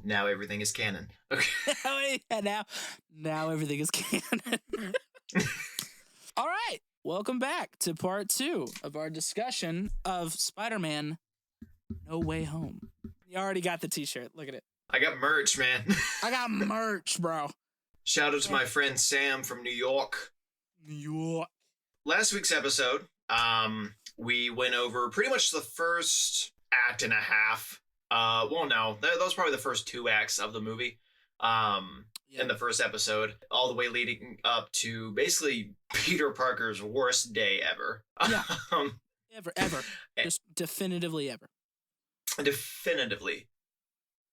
now everything is canon. Okay. Yeah, now everything is canon. All right, welcome back to part 2 of our discussion of Spider-Man No Way Home. You already got the t-shirt. Look at it. I got merch, man. I got merch, bro. Shout out to my friend Sam from New York. New York. Last week's episode, we went over pretty much the first act and a half. Well, no, that was probably the first 2 acts of the movie. In the first episode, all the way leading up to basically Peter Parker's worst day ever. Yeah. Ever. Just definitively ever. Definitively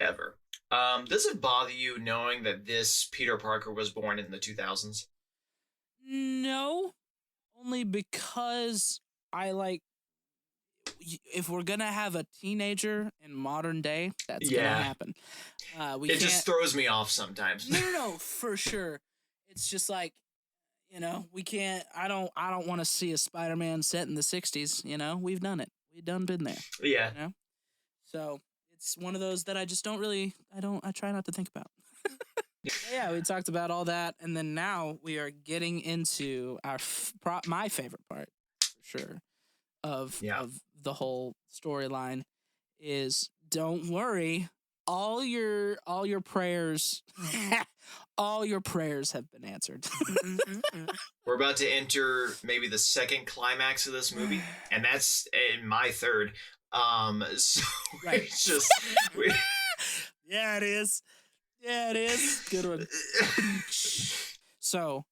ever. Does it bother you knowing that this Peter Parker was born in the 2000s? No, only because I like, if we're gonna have a teenager in modern day, that's gonna happen. It just throws me off sometimes. No, for sure. It's just like, we can't. I don't want to see a Spider-Man set in the 60s. We've done it. We've done been there. Yeah. So it's one of those that I just don't really. I try not to think about. Yeah, we talked about all that, and then now we are getting into my favorite part, for sure, of the whole storyline. Is don't worry, all your prayers, all your prayers have been answered. We're about to enter maybe the second climax of this movie, and that's in my third. So right. It's just yeah, it is. Yeah, it is. Good one. So,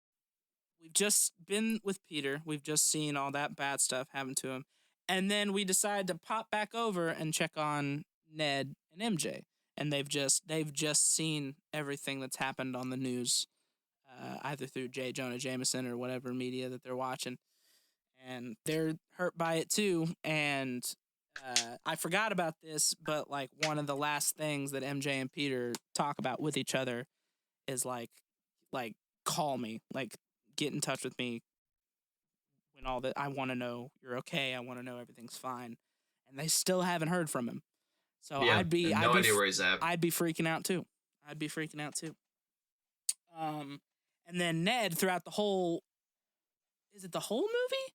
we've just been with Peter. We've just seen all that bad stuff happen to him. And then we decide to pop back over and check on Ned and MJ. And they've just seen everything that's happened on the news, either through J. Jonah Jameson or whatever media that they're watching. And they're hurt by it too. And I forgot about this, but like one of the last things that MJ and Peter talk about with each other is like call me, like get in touch with me when all that. I want to know you're okay. I want to know everything's fine, and they still haven't heard from him. So I'd be idea where he's at. I'd be freaking out too. And then Ned throughout the whole, is it the whole movie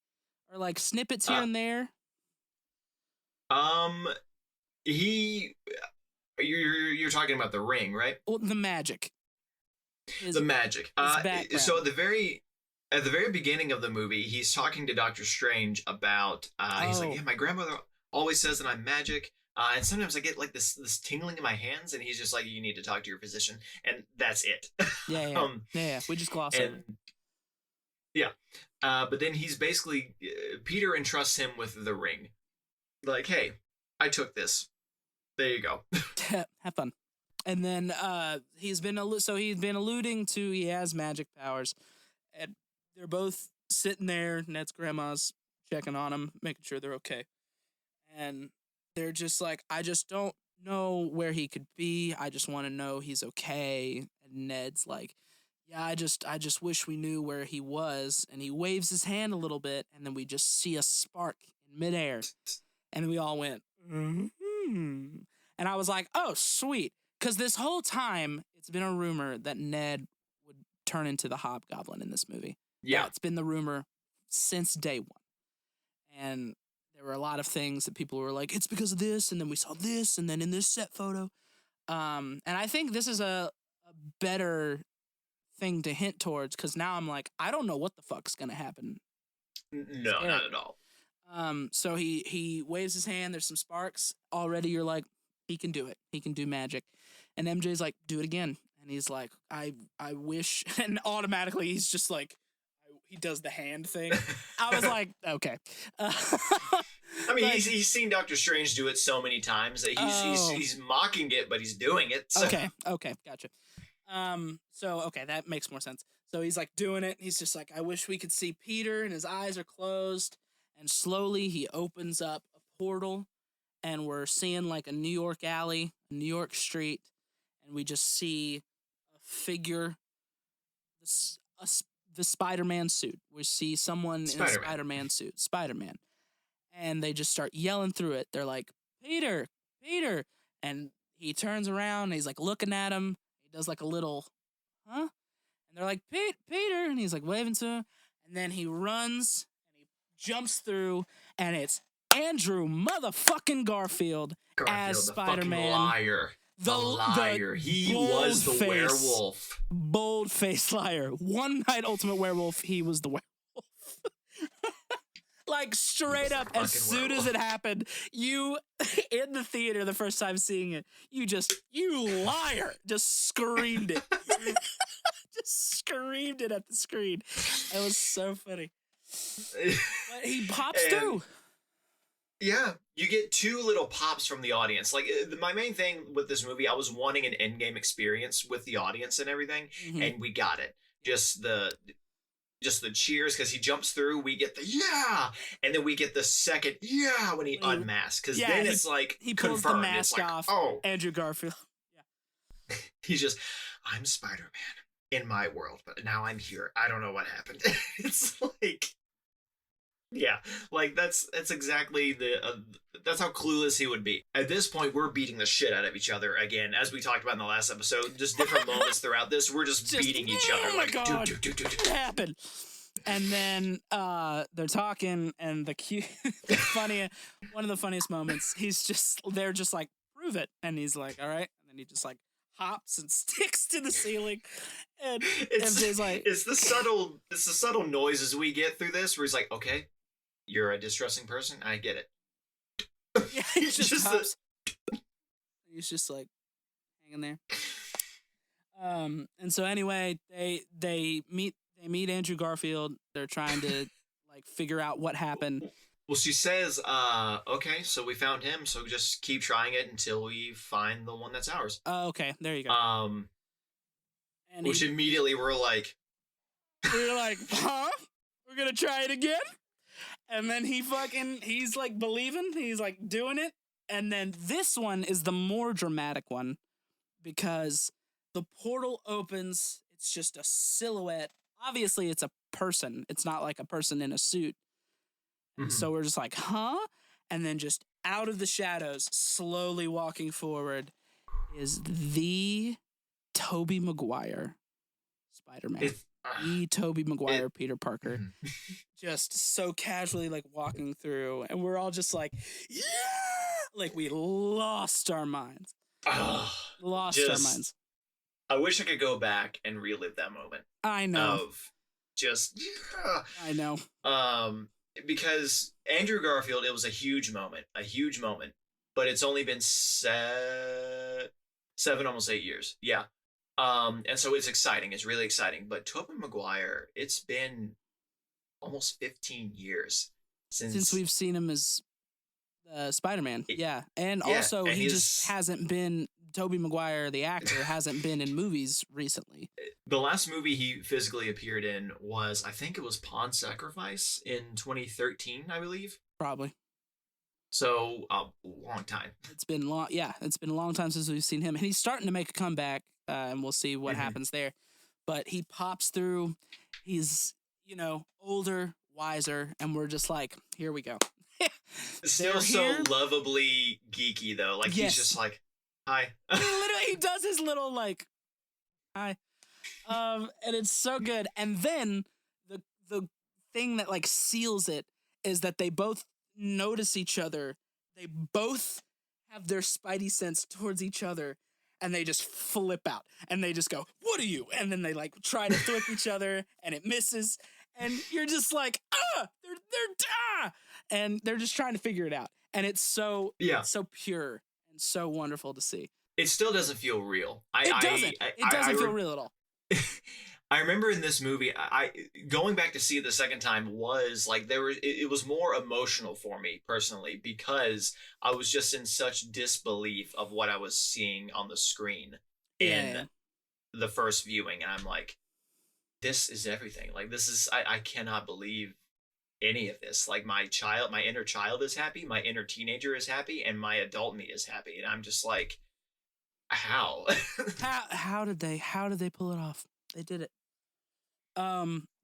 or like snippets here and there? You're talking about the ring, right? Well, the magic. The magic. So at the very beginning of the movie, he's talking to Doctor Strange about. He's like, "Yeah, my grandmother always says that I'm magic, and sometimes I get like this tingling in my hands." And he's just like, "You need to talk to your physician," and that's it. Yeah. We just gloss over. Yeah, but then he's basically Peter entrusts him with the ring. Like, hey, I took this. There you go. Have fun. And then he's been alluding to he has magic powers, and they're both sitting there. Ned's grandma's checking on him, making sure they're okay, and they're just like, I just don't know where he could be. I just want to know he's okay. And Ned's like, yeah, I just wish we knew where he was. And he waves his hand a little bit, and then we just see a spark in midair. And we all went, mm-hmm. And I was like, oh, sweet. Because this whole time, it's been a rumor that Ned would turn into the Hobgoblin in this movie. Yeah. It's been the rumor since day one. And there were a lot of things that people were like, it's because of this, and then we saw this, and then in this set photo. And I think this is a better thing to hint towards, because now I'm like, I don't know what the fuck's going to happen. No, not at all. So he waves his hand. There's some sparks. Already you're like, he can do it. He can do magic. And MJ's like, do it again. And he's like, I wish. And automatically he's just like, he does the hand thing. I was like, okay. I mean, he's seen Doctor Strange do it so many times that he's mocking it, but he's doing it. So. Okay, gotcha. Okay, that makes more sense. So he's like doing it. He's just like, I wish we could see Peter, and his eyes are closed. And slowly he opens up a portal, and we're seeing like a New York alley, a New York street, and we just see a figure, the Spider-Man suit. We see someone in a Spider-Man suit, Spider-Man, and they just start yelling through it. They're like, Peter, Peter, and he turns around and he's like looking at him. He does like a little, huh? And they're like, Peter. And he's like waving to him. And then he runs and he jumps through, and it's Andrew motherfucking Garfield as the Spider-Man. fucking liar. The liar. He was the werewolf. Bold-faced liar. One Night Ultimate Werewolf, he was the werewolf. Like, straight up, as soon as it happened, you, in the theater the first time seeing it, you liar, just screamed it. Just screamed it at the screen. It was so funny. But he pops through. Yeah, you get two little pops from the audience. Like, my main thing with this movie, I was wanting an endgame experience with the audience and everything, and we got it. Just the cheers, because he jumps through, we get the yeah, and then we get the second yeah when he unmasks, because then it's like he confirmed. Pulls the mask it's like, off. Oh, Andrew Garfield. Yeah, he's just, I'm Spider-Man in my world, but now I'm here. I don't know what happened. It's like, yeah, like that's exactly that's how clueless he would be. At this point, we're beating the shit out of each other again, as we talked about in the last episode. Just different moments throughout this, we're just beating each other. Oh my God, what happened? And then they're talking, and one of the funniest moments, they're just like, prove it, and he's like, all right, and then he just like hops and sticks to the ceiling, and MJ's like, it's the subtle noises we get through this, where he's like, okay, you're a distressing person, I get it. Yeah, he just hops. He's just like hanging there. And so anyway, they meet Andrew Garfield. They're trying to like figure out what happened. Well, she says, okay, so we found him, so just keep trying it until we find the one that's ours. Okay, there you go. And which immediately we're like, huh? We're gonna try it again? And then he's like believing, he's like doing it. And then this one is the more dramatic one, because the portal opens. It's just a silhouette. Obviously, it's a person. It's not like a person in a suit. And so we're just like, huh? And then just out of the shadows, slowly walking forward, is the Tobey Maguire Spider-Man. The Tobey Maguire Peter Parker. Just so casually like walking through, and we're all just like, yeah! Like we lost our minds. Lost our minds. I wish I could go back and relive that moment. I know. I know. Because Andrew Garfield, it was a huge moment, but it's only been 7, almost 8 years. Yeah. And so it's exciting. It's really exciting. But Tobey Maguire, it's been almost 15 years since we've seen him as Spider-Man. Yeah. And also, he just hasn't been, Tobey Maguire, the actor, hasn't been in movies recently. The last movie he physically appeared in was, I think it was Pawn Sacrifice in 2013, I believe. Probably. So, a long time. It's been long. Yeah, it's been a long time since we've seen him. And he's starting to make a comeback, and we'll see what happens there. But he pops through. He's, older, wiser, and we're just like, here we go. Still so lovably geeky, though. Like, he's just like, hi. He does his little, like, hi. And it's so good. And then the thing that, like, seals it is that they both notice each other. They both have their spidey sense towards each other, and they just flip out. And they just go, what are you? And then they, like, try to thwip each other, and it misses. And you're just like, they're and they're just trying to figure it out. And it's so pure and so wonderful to see. It still doesn't feel real. It doesn't feel real at all. I remember in this movie, I going back to see it the second time was like it was more emotional for me personally, because I was just in such disbelief of what I was seeing on the screen in the first viewing, and I'm like, this is everything. Like, this is I cannot believe any of this. Like, my inner child is happy, my inner teenager is happy, and my adult me is happy, and I'm just like, how? how did they pull it off? They did it.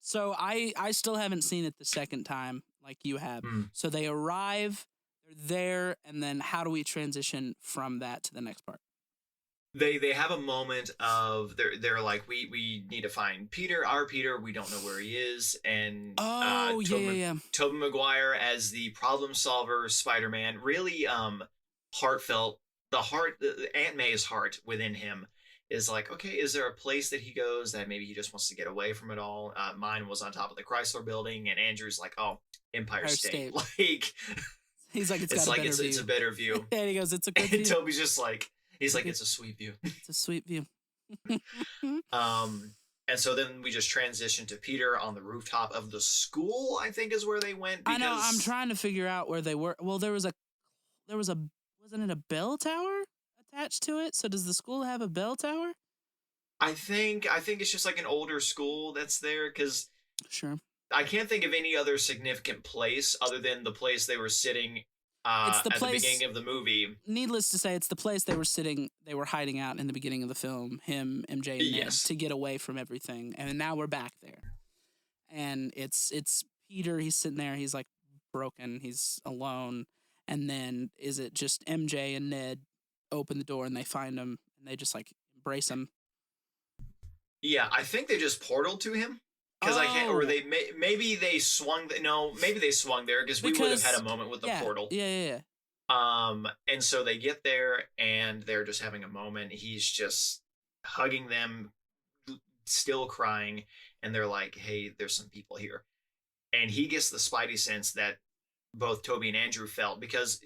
So I still haven't seen it the second time like you have. So they arrive, they're there, and then how do we transition from that to the next part? they have a moment of they're like we need to find Peter, our Peter. We don't know where he is, and Oh yeah, yeah, yeah. Tobey Maguire as the problem solver Spider-Man, really heartfelt. The Aunt May's heart within him is like, okay, is there a place that he goes that maybe he just wants to get away from it all? Mine was on top of the Chrysler Building, and Andrew's like, oh, Empire State. Like, he's like, it's it's got like a better view. it's a better view. And he goes, it's a good And view. Toby's just like, he's like, it's a sweet view. It's a sweet view. And so then we just transition to Peter on the rooftop of the school, I think is where they went. I know, I'm trying to figure out where they were. Well, there was a wasn't it a bell tower attached to it? So does the school have a bell tower? I think it's just like an older school that's there, because sure, I can't think of any other significant place other than the place they were sitting it's the at place, the beginning of the movie. Needless to say, it's the place they were hiding out in the beginning of the film, him, MJ, and Ned, to get away from everything. And now we're back there. And it's Peter, he's sitting there, he's like broken, he's alone. And then is it just MJ and Ned open the door and they find him and they just like embrace him? Yeah, I think they just portaled to him. Because I can't, or maybe they swung. Maybe they swung there because we would have had a moment with the portal. Yeah. And so they get there and they're just having a moment. He's just hugging them, still crying, and they're like, "Hey, there's some people here." And he gets the Spidey sense that both Toby and Andrew felt, because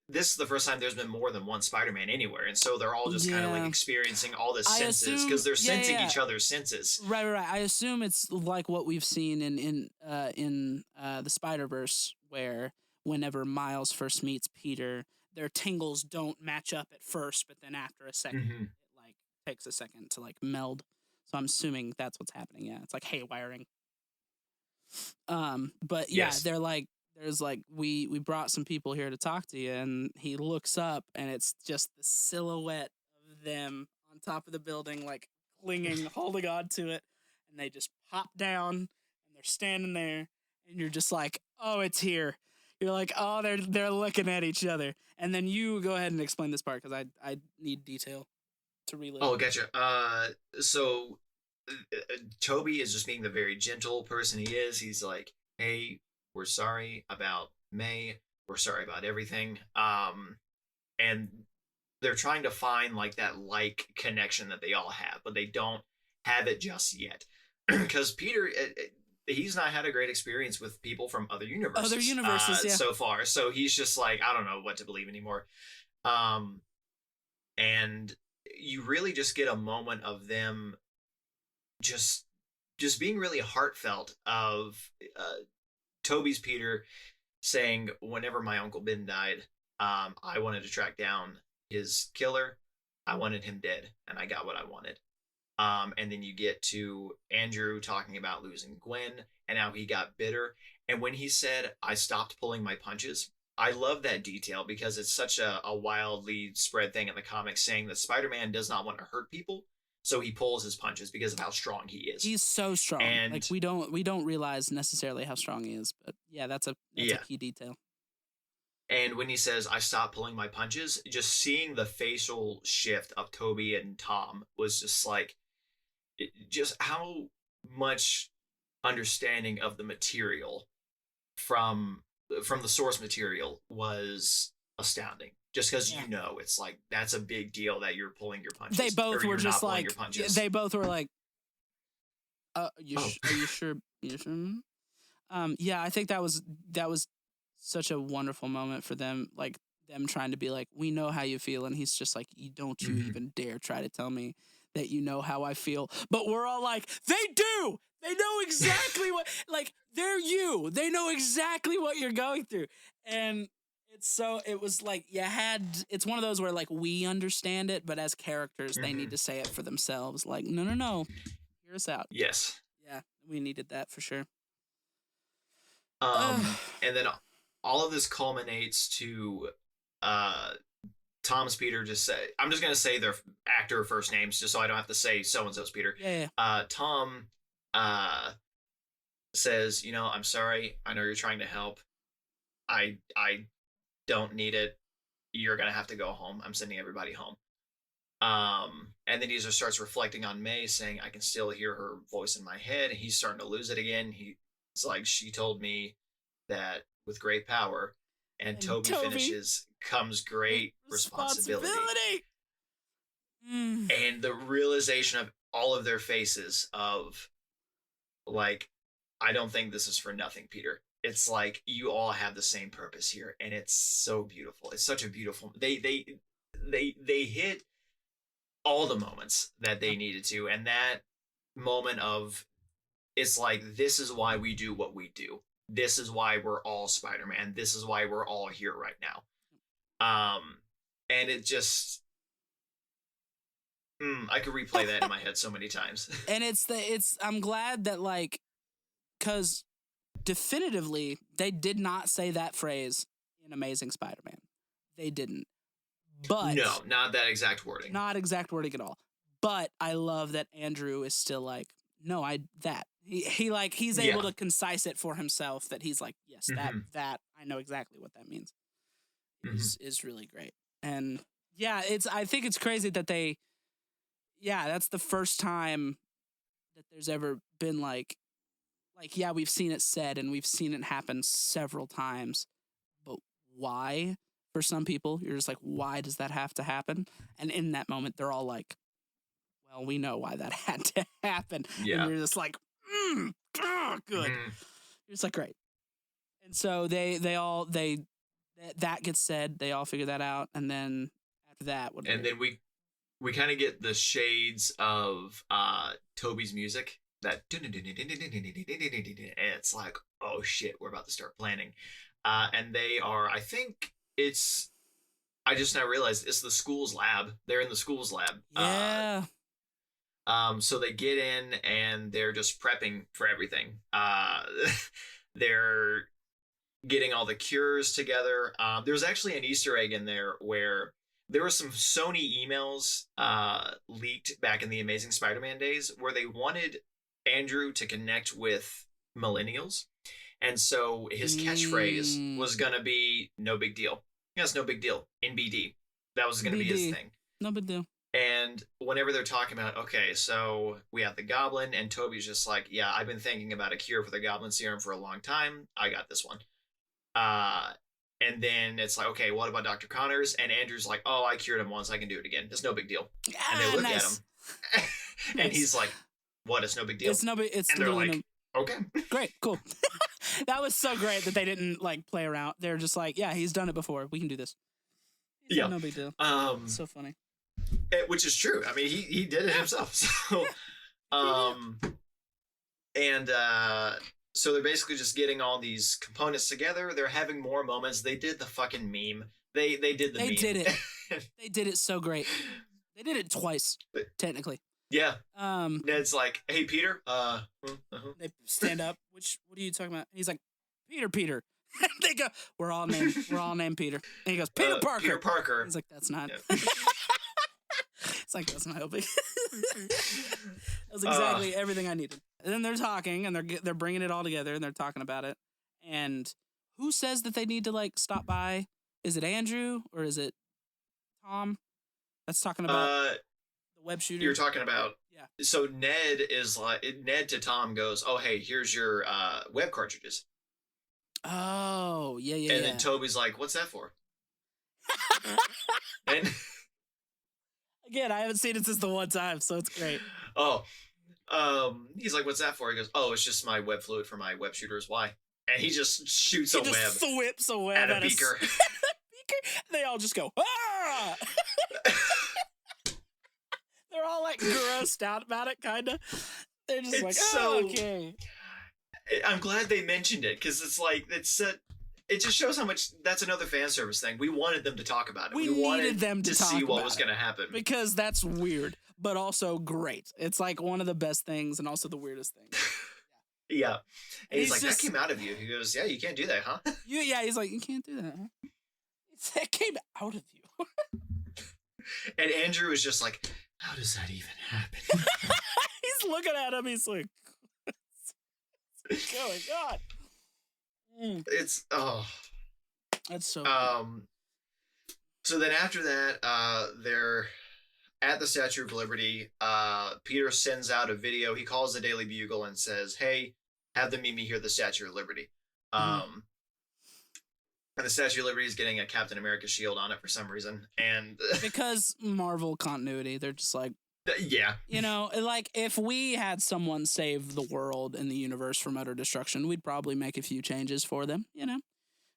this is the first time there's been more than one Spider-Man anywhere, and so they're all just kind of like experiencing all the senses because they're sensing each other's senses. Right. I assume it's like what we've seen in the Spider-Verse, where whenever Miles first meets Peter, their tingles don't match up at first, but then after a second, it like takes a second to like meld. So I'm assuming that's what's happening. Yeah, it's like haywiring. But yeah, they're like, there's like, we brought some people here to talk to you, and he looks up and it's just the silhouette of them on top of the building, like clinging, holding on to it, and they just pop down and they're standing there, and you're just like, oh, it's here. You're like, oh, they're looking at each other. And then you go ahead and explain this part, because I need detail to relive. Oh, gotcha. So Toby is just being the very gentle person he is. He's like, hey, we're sorry about May. We're sorry about everything. And they're trying to find like that connection that they all have, but they don't have it just yet. Because Peter, he's not had a great experience with people from other universes. So far. So he's just like, I don't know what to believe anymore. And you really just get a moment of them just being really heartfelt of Toby's Peter saying, whenever my Uncle Ben died, I wanted to track down his killer. I wanted him dead, and I got what I wanted. And then you get to Andrew talking about losing Gwen and how he got bitter. And when he said, I stopped pulling my punches, I love that detail, because it's such a wildly spread thing in the comics, saying that Spider-Man does not want to hurt people, so he pulls his punches because of how strong he is. He's so strong. And like we don't realize necessarily how strong he is, but yeah, that's a key detail. And when he says, I stopped pulling my punches, just seeing the facial shift of Toby and Tom was just like, just how much understanding of the material from the source material was astounding. Just because it's like, that's a big deal that you're pulling your punches. They both were just like, they both were like, are you sure? You sure? Yeah, I think that was such a wonderful moment for them, like them trying to be like, we know how you feel, and he's just like, you even dare try to tell me that you know how I feel. But we're all like, they do. They know exactly what, like, they're you. They know exactly what you're going through. And it was like, it's one of those where like we understand it, but as characters, they need to say it for themselves. Like, no, hear us out. Yes. Yeah, we needed that for sure. And then all of this culminates to Tom's Peter just say, I'm just going to say their actor first names just so I don't have to say so-and-so's Peter. Yeah. Tom says, I'm sorry. I know you're trying to help. I don't need it. You're going to have to go home. I'm sending everybody home. And then he just starts reflecting on May, saying, I can still hear her voice in my head. He's starting to lose it again. It's like, she told me that with great power, and Toby finishes, comes great responsibility. And the realization of all of their faces of, like, I don't think this is for nothing, Peter. It's like, you all have the same purpose here, and it's so beautiful. It's such a beautiful. They hit all the moments that they needed to, and that moment of, it's like, this is why we do what we do. This is why we're all Spider-Man. This is why we're all here right now. And it just, I could replay that in my head so many times. And I'm glad that, like, because definitively they did not say that phrase in Amazing Spider-Man. They didn't. But no, not that exact wording. Not exact wording at all. But I love that Andrew is still like, no, he's able to concise it for himself, that he's like, yes, that I know exactly what that means. Is really great. And yeah, I think it's crazy that that's the first time that there's ever been like, yeah, we've seen it said and we've seen it happen several times, but why? For some people, you're just like, why does that have to happen? And in that moment, they're all like, well, we know why that had to happen. Yeah. And you're just like, good. You're just like, great. And so that gets said, they all figure that out. And then after that, then we kind of get the shades of Toby's music. That, and it's like, oh shit, we're about to start planning. And they are, I think I just now realized it's the school's lab. They're in the school's lab. Yeah. So they get in and they're just prepping for everything. They're getting all the cures together. There's actually an Easter egg in there where there were some Sony emails leaked back in the Amazing Spider-Man days where they wanted Andrew to connect with millennials. And so his catchphrase was going to be, no big deal. Yes, no big deal. NBD. That was going to be his thing. No big deal. And whenever they're talking about, okay, so we have the Goblin, and Toby's just like, yeah, I've been thinking about a cure for the Goblin serum for a long time. I got this one. And then it's like, okay, what about Dr. Connors? And Andrew's like, oh, I cured him once. I can do it again. It's no big deal. And they look at him. And he's like, what? It's no big deal. And they're like, okay. Great, cool. That was so great that they didn't like play around. They're just like, yeah, he's done it before. We can do this. Yeah. No big deal. So funny. Which is true. I mean, he did it himself. So, so they're basically just getting all these components together. They're having more moments. They did the fucking meme. They did the meme. They did it. They did it so great. They did it twice, technically. Yeah. Ned's like, hey, Peter. They stand up. What are you talking about? He's like, Peter. They go, we're all named Peter. And he goes, Peter Parker. Peter Parker. He's like, that's not. Yeah. It's like, that's not helping. That was exactly everything I needed. And then they're talking, and they're bringing it all together, and they're talking about it. And who says that they need to like stop by? Is it Andrew or is it Tom? That's talking about the web shooter. You're talking about. Yeah. So Ned to Tom goes, oh hey, here's your web cartridges. Oh yeah. And then Toby's like, what's that for? And again, I haven't seen it since the one time, so it's great. Oh, he's like, what's that for? He goes, oh, it's just my web fluid for my web shooters. Why? And he just shoots a web. Whips a web at a beaker. They all just go, ah! They're all like grossed out about it, kind of. They're just okay. I'm glad they mentioned it, because it's like, it just shows how much that's another fan service thing. We wanted them to talk about it. We wanted them to see what was going to happen. Because that's weird, but also great. It's like one of the best things and also the weirdest thing. Yeah. And he's like, that came out of you. He goes, yeah, you can't do that, huh? Yeah, he's like, you can't do that, huh? That came out of you. And Andrew is just like, how does that even happen? He's looking at him. He's like, what's going on? It's, that's so so then after that, at the Statue of Liberty, Peter sends out a video. He calls the Daily Bugle and says, "Hey, have them meet me here at the Statue of Liberty." And the Statue of Liberty is getting a Captain America shield on it for some reason, and because Marvel continuity, they're just like, yeah, you know, like if we had someone save the world and the universe from utter destruction, we'd probably make a few changes for them. You know,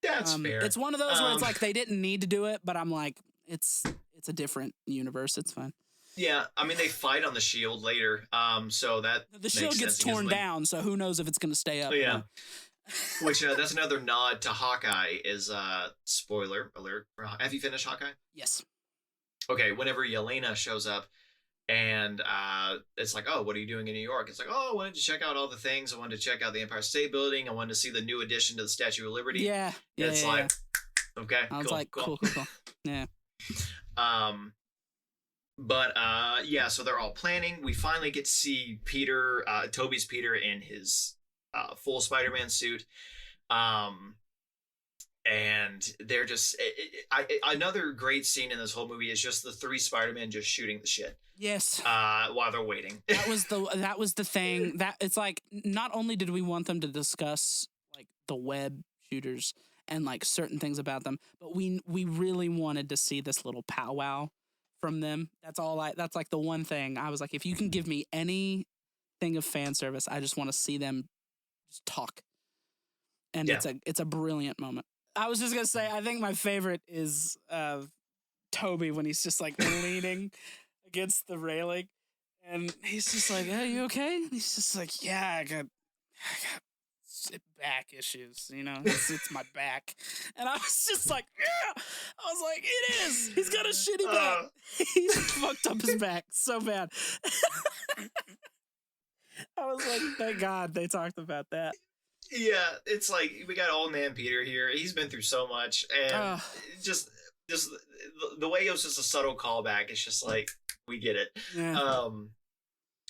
that's fair. It's one of those where it's like they didn't need to do it, but I'm like, it's a different universe. It's fine. Yeah, I mean they fight on the shield later, so that the shield gets torn down. So who knows if it's going to stay up? Oh, yeah. Which that's another nod to Hawkeye. Is spoiler alert. Have you finished Hawkeye? Yes. Okay. Whenever Yelena shows up, and it's like, oh, what are you doing in New York? It's like, oh, I wanted to check out all the things. I wanted to check out the Empire State Building. I wanted to see the new addition to the Statue of Liberty. Yeah. And it's like, okay. I was like, cool. Yeah. But yeah, so they're all planning. We finally get to see Peter, Toby's Peter in his full Spider-Man suit. And they're just another great scene in this whole movie is just the three Spider-Men just shooting the shit. Yes. While they're waiting. that was the thing that it's like, not only did we want them to discuss like the web shooters and like certain things about them, but we really wanted to see this little powwow from them. That's like the one thing I was like, if you can give me anything of fan service, I just want to see them just talk. And yeah. It's a brilliant moment. I was just gonna say, I think my favorite is Toby when he's just like leaning against the railing, and he's just like, "Are you okay?" And he's just like, "Yeah, I got back issues, you know. It's my back." And I was just like, "Yeah!" I was like, "It is. He's got a shitty back. He's fucked up his back so bad." I was like, "Thank God they talked about that." Yeah, it's like we got old man Peter here. He's been through so much, and just the way it was just a subtle callback. It's just like we get it. Yeah.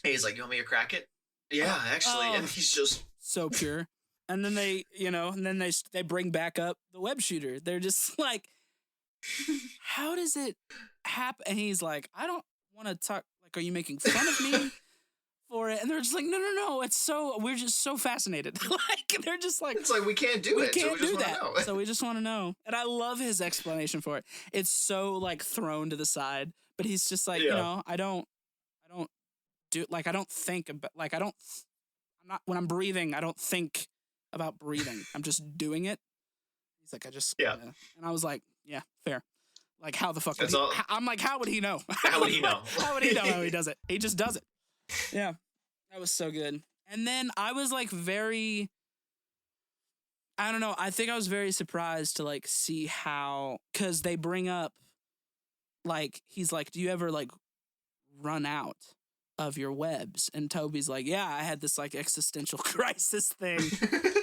He's like, "You want me to crack it?" Yeah, actually, and he's just so pure. And then they bring back up the web shooter. They're just like, "How does it happen?" And he's like, "I don't want to talk. Like, are you making fun of me?" For it, and they're just like, no, we're just so fascinated. Like, they're just like, it's like we can't do it, so we just want to know. So we just want to know. And I love his explanation for it. It's so like thrown to the side, but he's just like, you know, I don't do, like, I don't think about, like, I'm not, when I'm breathing, I don't think about breathing. I'm just doing it. He's like, and I was like, yeah, fair. Like, how the fuck would I'm like, how would he know? How would he know? How would he know how he does it? He just does it. Yeah, that was so good. And then I was like I don't know, I think I was very surprised to like see how, because they bring up, like, he's like, do you ever like run out of your webs? And Toby's like, yeah, I had this like existential crisis thing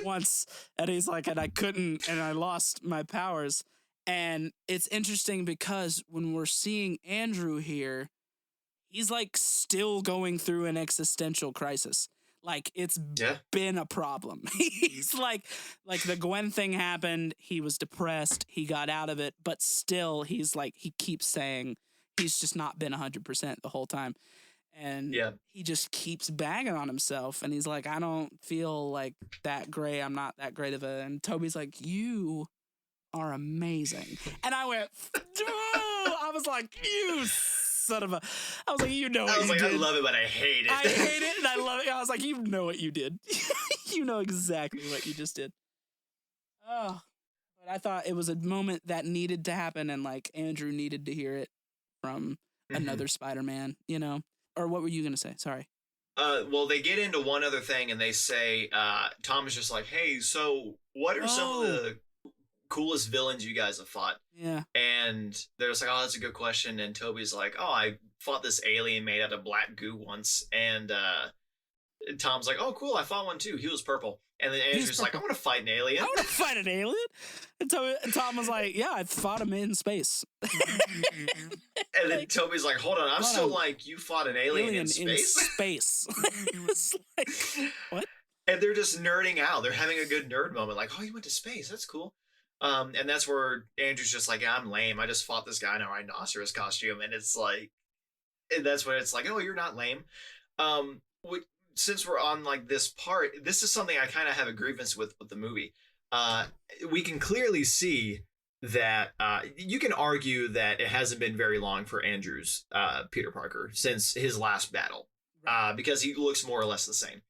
once, and he's like, and I couldn't, and I lost my powers. And it's interesting because when we're seeing Andrew here, he's like still going through an existential crisis. Like, it's been a problem. He's like the Gwen thing happened. He was depressed. He got out of it, but still he's like, he keeps saying he's just not been 100% the whole time. And he just keeps bagging on himself. And he's like, I don't feel like that great. I'm not that great of a, and Toby's like, you are amazing. And I went, I was like, you son of a, I was like, you know what you did. I love it, but I hate it. I hate it, and I love it. I was like, you know what you did. You know exactly what you just did. Oh, but I thought it was a moment that needed to happen, and like Andrew needed to hear it from another Spider-Man, you know? Or what were you going to say? Sorry. Well, they get into one other thing, and they say, Tom is just like, hey, so what are some of the coolest villains you guys have fought? Yeah. And they're just like, oh, that's a good question. And Toby's like, oh, I fought this alien made out of black goo once. And Tom's like, oh, cool, I fought one too. He was purple. And then Andrew's like, I want to fight an alien. I want to fight an alien? And Tom was like, yeah, I fought him in space. And then Toby's like, hold on, I'm still like, you fought an alien in space? Space. It was like, what? And they're just nerding out. They're having a good nerd moment. Like, oh, you went to space. That's cool. And that's where Andrew's just like, yeah, I'm lame. I just fought this guy in a rhinoceros costume. And it's like, And that's when it's like, oh, you're not lame. What, since we're on like this part, this is something I kind of have a grievance with the movie. Uh, we can clearly see that you can argue that it hasn't been very long for Andrew's Peter Parker since his last battle, because he looks more or less the same.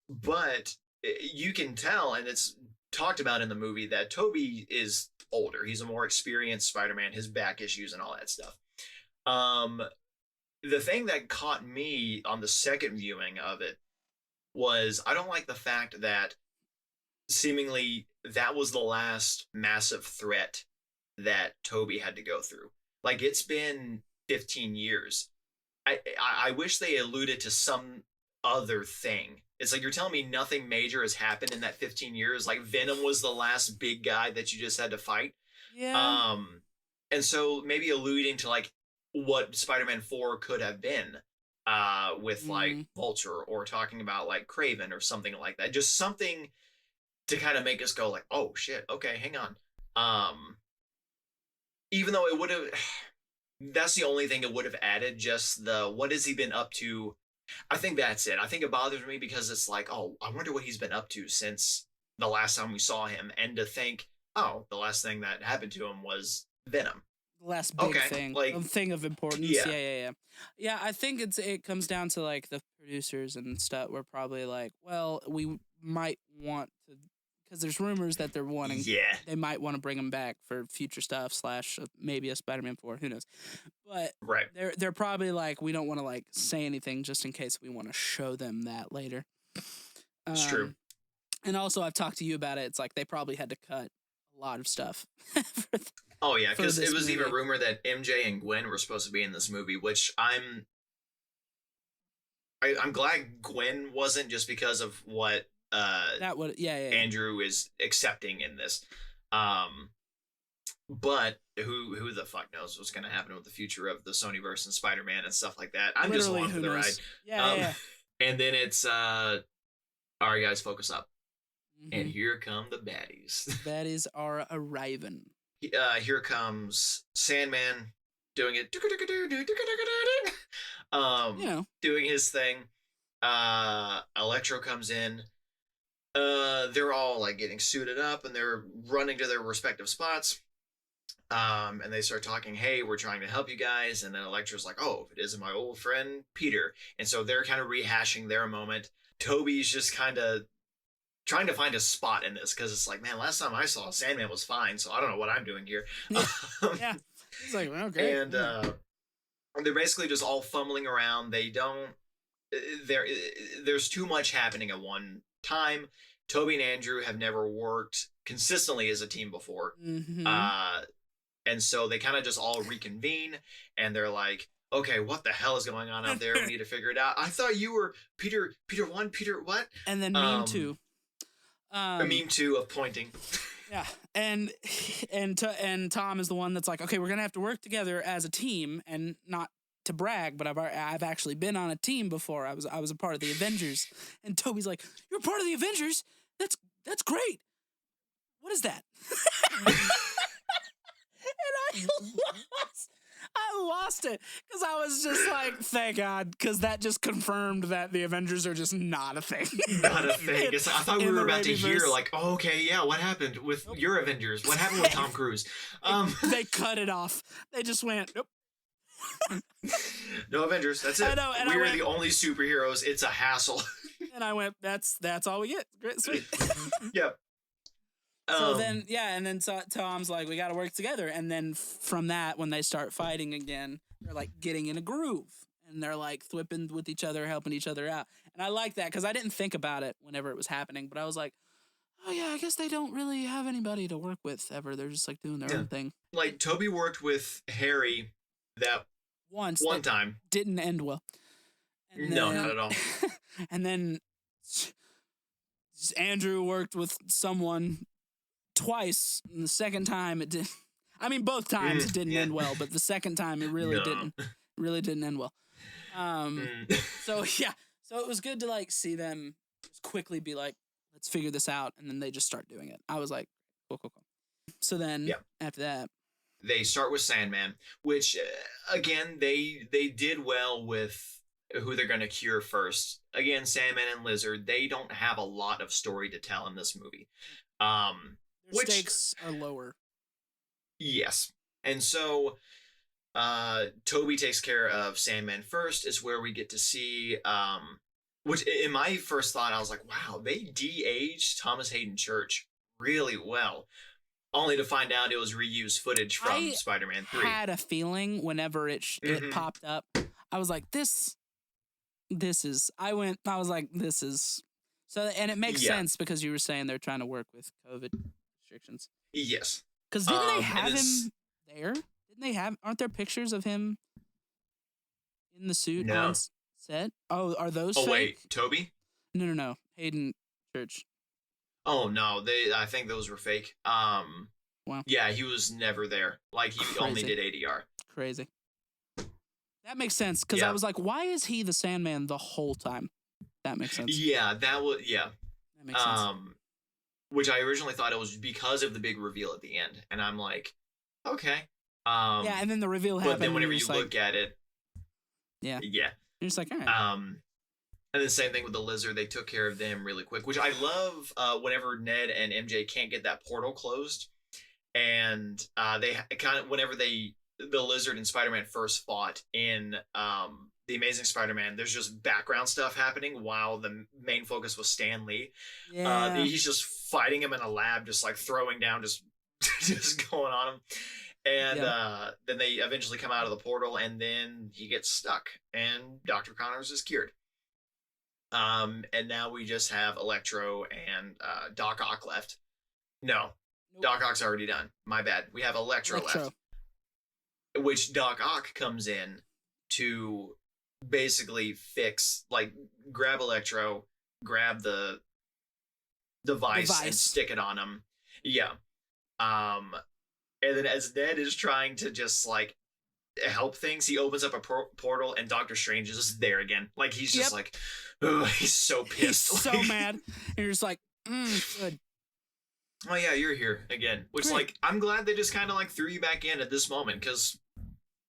But you can tell, and it's talked about in the movie, that Toby is older. He's a more experienced Spider-Man, his back issues and all that stuff. The thing that caught me on the second viewing of it was I don't like the fact that seemingly that was the last massive threat that Toby had to go through. Like, it's been 15 years. I wish they alluded to some other thing. It's like, you're telling me nothing major has happened in that 15 years. Like, Venom was the last big guy that you just had to fight. Yeah. And so maybe alluding to like what Spider-Man 4 could have been, with like Vulture, or talking about like Kraven or something like that. Just something to kind of make us go like, oh shit, okay, hang on. Even though it would have, that's the only thing it would have added, just the what has he been up to. I think that's it. I think it bothers me because it's like, oh, I wonder what he's been up to since the last time we saw him, and to think, oh, the last thing that happened to him was Venom. The last big thing, like, a thing of importance. Yeah. Yeah, I think it comes down to like the producers and stuff. We're probably like, well, we might want to, because there's rumors that they're wanting, they might want to bring him back for future stuff / maybe a Spider-Man 4, who knows. But they're probably like, we don't want to like say anything just in case we want to show them that later. It's true. And also, I've talked to you about it. It's like they probably had to cut a lot of stuff. Oh yeah, because it was even rumored that MJ and Gwen were supposed to be in this movie, which I'm glad Gwen wasn't, just because of what Andrew is accepting in this. But who the fuck knows what's going to happen with the future of the Sonyverse and Spider-Man and stuff like that. I'm just along for the ride. Yeah. And then it's all right, guys, focus up. And here come the baddies. The baddies are arriving. Here comes Sandman doing it. Doing his thing. Electro comes in. They're all like getting suited up and they're running to their respective spots. And they start talking, hey, we're trying to help you guys. And then Electro's like, oh, if it isn't my old friend Peter. And so they're kind of rehashing their moment. Toby's just kind of trying to find a spot in this, because it's like, man, last time I saw Sandman was fine, so I don't know what I'm doing here. Yeah. It's like, okay. And they're basically just all fumbling around. They don't, there's too much happening at one time. Toby and Andrew have never worked consistently as a team before. And so they kind of just all reconvene, and they're like, okay, what the hell is going on out there? We need to figure it out. I thought you were Peter 1, Peter what? And then meme 2. A meme 2 of pointing. Yeah, and Tom is the one that's like, okay, we're gonna have to work together as a team, and not to brag, but I've actually been on a team before. I was a part of the Avengers, and Toby's like, you're part of the Avengers? That's great. What is that? And I lost it, because I was just like, thank God, because that just confirmed that the Avengers are just not a thing. Not a thing. I thought we were about to hear like, oh, okay, yeah, what happened with your Avengers? What happened with Tom Cruise? They cut it off. They just went, nope. No Avengers. That's it. I know, we're the only superheroes. It's a hassle. And I went, that's all we get. Great, sweet. Yep. So then, and then Tom's like, we got to work together. And then from that, when they start fighting again, they're like getting in a groove, and they're like thwipping with each other, helping each other out. And I like that, because I didn't think about it whenever it was happening, but I was like, oh yeah, I guess they don't really have anybody to work with ever. They're just like doing their own thing. Like Toby worked with Harry that one time. Didn't end well. And no, not at all. And then Andrew worked with someone twice, and the second time it did. I mean, both times it didn't end well, but the second time it really didn't end well. So it was good to like see them just quickly be like, let's figure this out, and then they just start doing it. I was like, cool. So then after that, they start with Sandman, which again they did well with who they're going to cure first. Again, Sandman and Lizard, they don't have a lot of story to tell in this movie. Their stakes are lower. Yes. And so Toby takes care of Sandman first, is where we get to see which in my first thought I was like, wow, they de-aged Thomas Hayden Church really well. Only to find out it was reused footage from Spider-Man 3. I had a feeling whenever it popped up, I was like, this is, I was like, this is, so, and it makes sense because you were saying they're trying to work with COVID restrictions. Yes. Because didn't they have him there? Didn't they have, aren't there pictures of him in the suit on set? Oh, are those fake? Wait, Toby? No. Hayden Church. Oh no, I think those were fake. Wow. Yeah, he was never there. Like he only did ADR. Crazy. That makes sense because I was like, why is he the Sandman the whole time? That makes sense. Yeah, that makes sense. Which I originally thought it was because of the big reveal at the end, and I'm like, okay. Yeah, and then the reveal happened. But then whenever you look at it, yeah, you're just like, all right. And the same thing with the Lizard, they took care of them really quick, which I love. Whenever Ned and MJ can't get that portal closed, and they kind of whenever the Lizard and Spider-Man first fought in the Amazing Spider-Man, there's just background stuff happening while the main focus was Stan Lee. Yeah. He's just fighting him in a lab, just like throwing down, just going on him. And then they eventually come out of the portal, and then he gets stuck, and Dr. Connors is cured. And now we just have Electro and Doc Ock left. No, nope. Doc Ock's already done. My bad. We have Electro left. Which Doc Ock comes in to basically fix, like, grab Electro, grab the device and stick it on him. Yeah. And then as Ned is trying to just, like, help things, he opens up a portal, and Doctor Strange is just there again. Like, he's just like, ugh, he's so pissed. He's so mad. And you're just like, good. Oh, yeah, you're here again. Which, great. Like, I'm glad they just kind of, like, threw you back in at this moment, because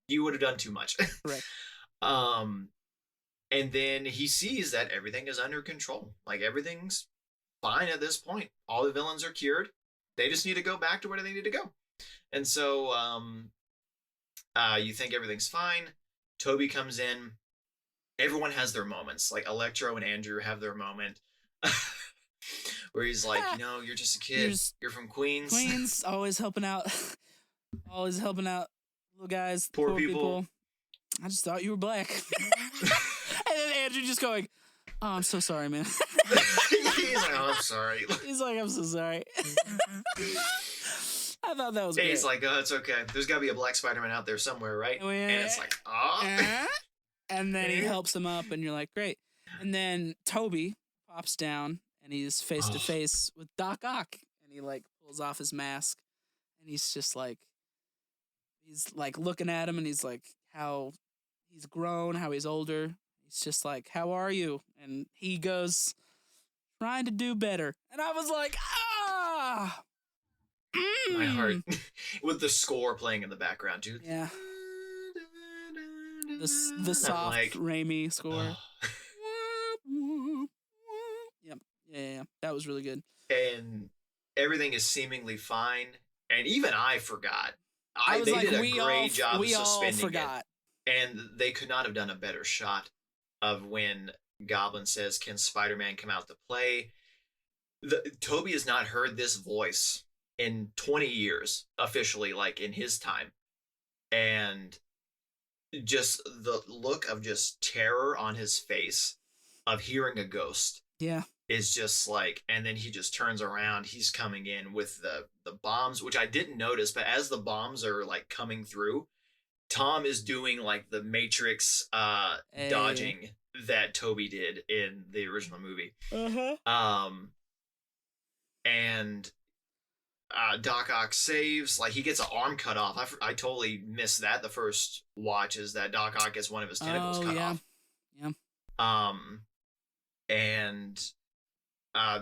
you would have done too much. Right. And then he sees that everything is under control. Like, everything's fine at this point. All the villains are cured. They just need to go back to where they need to go. And so, you think everything's fine. Toby comes in. Everyone has their moments. Like, Electro and Andrew have their moment. Where he's like, you're just a kid. You're from Queens. Queens, always helping out. Always helping out little guys. Poor people. I just thought you were black. And then Andrew just going, oh, I'm so sorry, man. He's like, oh, I'm sorry. He's like, I'm so sorry. I thought that was great. He's like, oh, it's okay. There's got to be a black Spider-Man out there somewhere, right? And it's like, oh. And then he helps him up, and you're like, great. And then Toby pops down, and he's face to face with Doc Ock, and he, like, pulls off his mask, and he's just like, looking at him, and he's like, how he's grown, how he's older. He's just like, how are you? And he goes, trying to do better. And I was like, my heart. With the score playing in the background, dude. Yeah. The soft Raimi score. Yep. Yeah. That was really good. And everything is seemingly fine. And even I forgot. They did a great job of suspending it. And they could not have done a better shot of when Goblin says, can Spider-Man come out to play? Toby has not heard this voice in 20 years, officially, like, in his time. And just the look of just terror on his face of hearing a ghost. Yeah. Is just like, and then he just turns around. He's coming in with the bombs, which I didn't notice, but as the bombs are, like, coming through, Tom is doing, like, the Matrix dodging that Toby did in the original movie. And Doc Ock saves, like, he gets an arm cut off. I totally missed that the first watch, is that Doc Ock gets one of his tentacles cut off. Yeah. And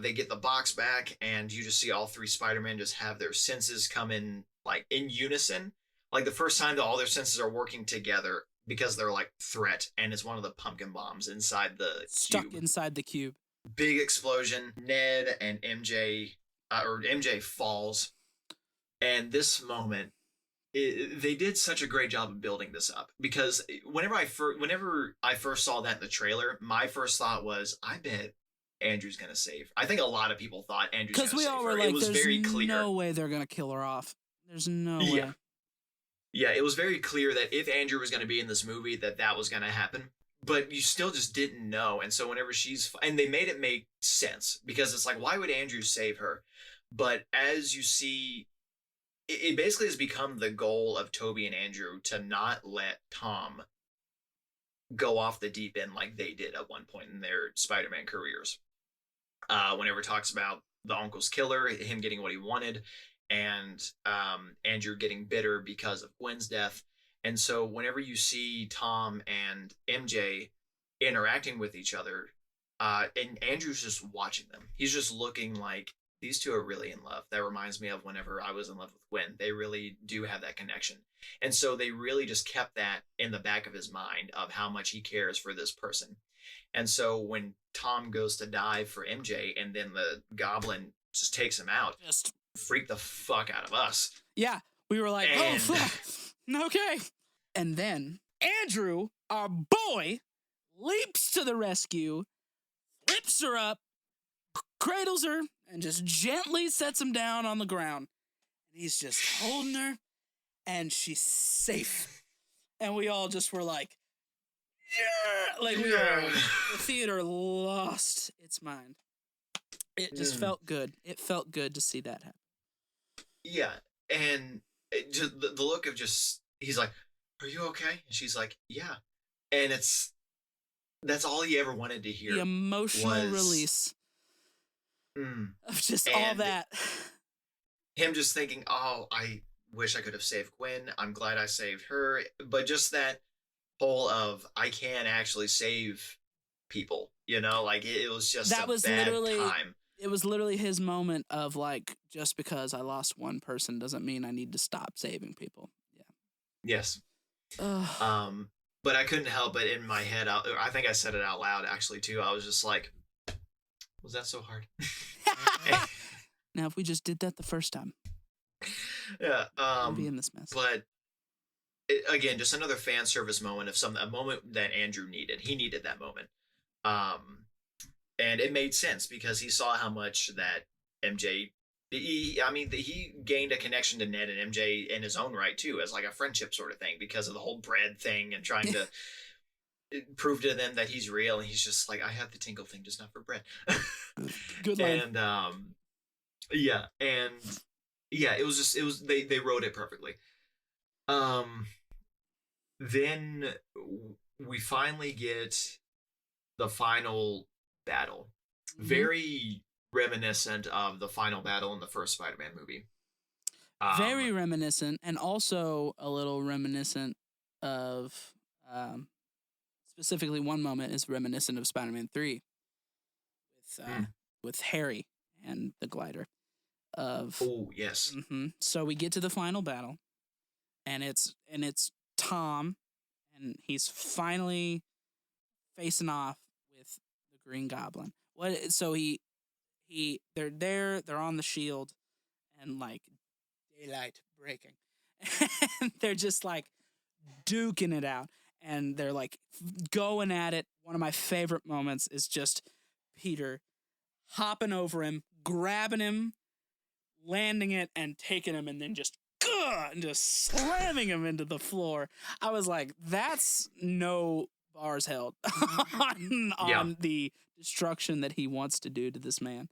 they get the box back, and you just see all three Spider-Men just have their senses come in, like, in unison, Like the first time that all their senses are working together because they're like threat, and it's one of the pumpkin bombs inside the Stuck cube. inside the cube. Big explosion. Ned and MJ, or MJ falls, and this moment, they did such a great job of building this up, because whenever I first saw that in the trailer, my first thought was, I bet Andrew's gonna save. I think a lot of people thought Andrew's gonna Because we save all her. were like, It was there's very clear. no way they're going to kill her off. There's no Yeah. way. Yeah, it was very clear that if Andrew was going to be in this movie, that was going to happen. But you still just didn't know. And so whenever and they made it make sense, because it's like, why would Andrew save her? But as you see, it basically has become the goal of Toby and Andrew to not let Tom go off the deep end like they did at one point in their Spider-Man careers. Whenever it talks about the uncle's killer, him getting what he wanted, and Andrew getting bitter because of Gwen's death. And so whenever you see Tom and MJ interacting with each other, and Andrew's just watching them, he's just looking like these two are really in love. That reminds me of whenever I was in love with Gwen. They really do have that connection. And so they really just kept that in the back of his mind of how much he cares for this person. And so when Tom goes to dive for MJ, and then the goblin just takes him out, Just freak the fuck out of us. yeah, we were like, oh And- fuck, okay. And then Andrew, our boy, leaps to the rescue, lifts her up, cradles her, and just gently sets him down on the ground. And he's just holding her, and she's safe. And we all just were like, yeah! Like the theater lost its mind. It just felt good. It felt good to see that happen. Yeah, and just the look of just, he's like, are you okay? And she's like, yeah. And that's all he ever wanted to hear. The emotional release of just all that. Him just thinking, oh, I wish I could have saved Gwen. I'm glad I saved her. But just that whole of, I can actually save people, like it was just That a was bad literally time. It was literally his moment of like, just because I lost one person doesn't mean I need to stop saving people. Yeah. Yes. Ugh. But I couldn't help it in my head. I think I said it out loud actually too. I was just like, was that so hard? Now, if we just did that the first time, yeah. we'd be in this mess. But again, just another fan service moment of a moment that Andrew needed. He needed that moment. And it made sense because he saw how much that MJ, he gained a connection to Ned and MJ in his own right too, as like a friendship sort of thing, because of the whole bread thing and trying to prove to them that he's real. And he's just like, I have the tinkle thing, just not for bread. Good line. And it was they wrote it perfectly. Then we finally get the final battle. Mm-hmm. Very reminiscent of the final battle in the first Spider-Man movie. Very reminiscent, and also a little reminiscent of, specifically one moment is reminiscent of Spider-Man 3 with Harry and the glider. Oh yes. Mm-hmm. So we get to the final battle, and it's Tom, and he's finally facing off with the Green Goblin. So they're there, they're on the shield, and like daylight breaking, and they're just like duking it out, and they're like going at it. One of my favorite moments is just Peter hopping over him, grabbing him, landing it, and taking him, and then just slamming him into the floor. I was like, that's no bars held on the destruction that he wants to do to this man.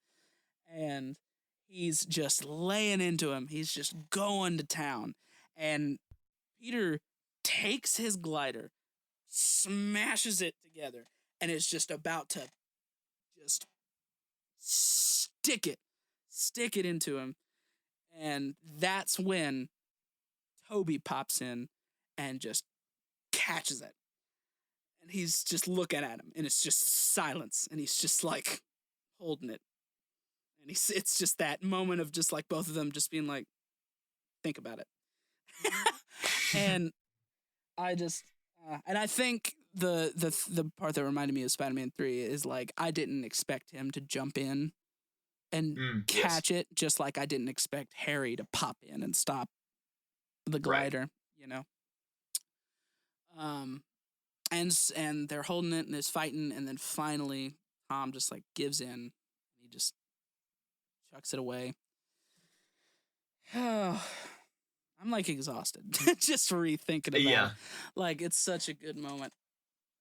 And he's just laying into him. He's just going to town. And Peter takes his glider, smashes it together, and is just about to just stick it into him. And that's when Toby pops in and just catches it. And he's just looking at him, and it's just silence, and he's just like holding it. And it's just that moment of just like both of them just being like, think about it. And I just and I think the part that reminded me of Spider-Man 3 is like I didn't expect him to jump in and Yes. catch it, just like I didn't expect Harry to pop in and stop the Right. glider, you know. Um and they're holding it and there's fighting, and then finally Tom just like gives in. He just chucks it away. I'm like exhausted just rethinking about Yeah. it. Like it's such a good moment.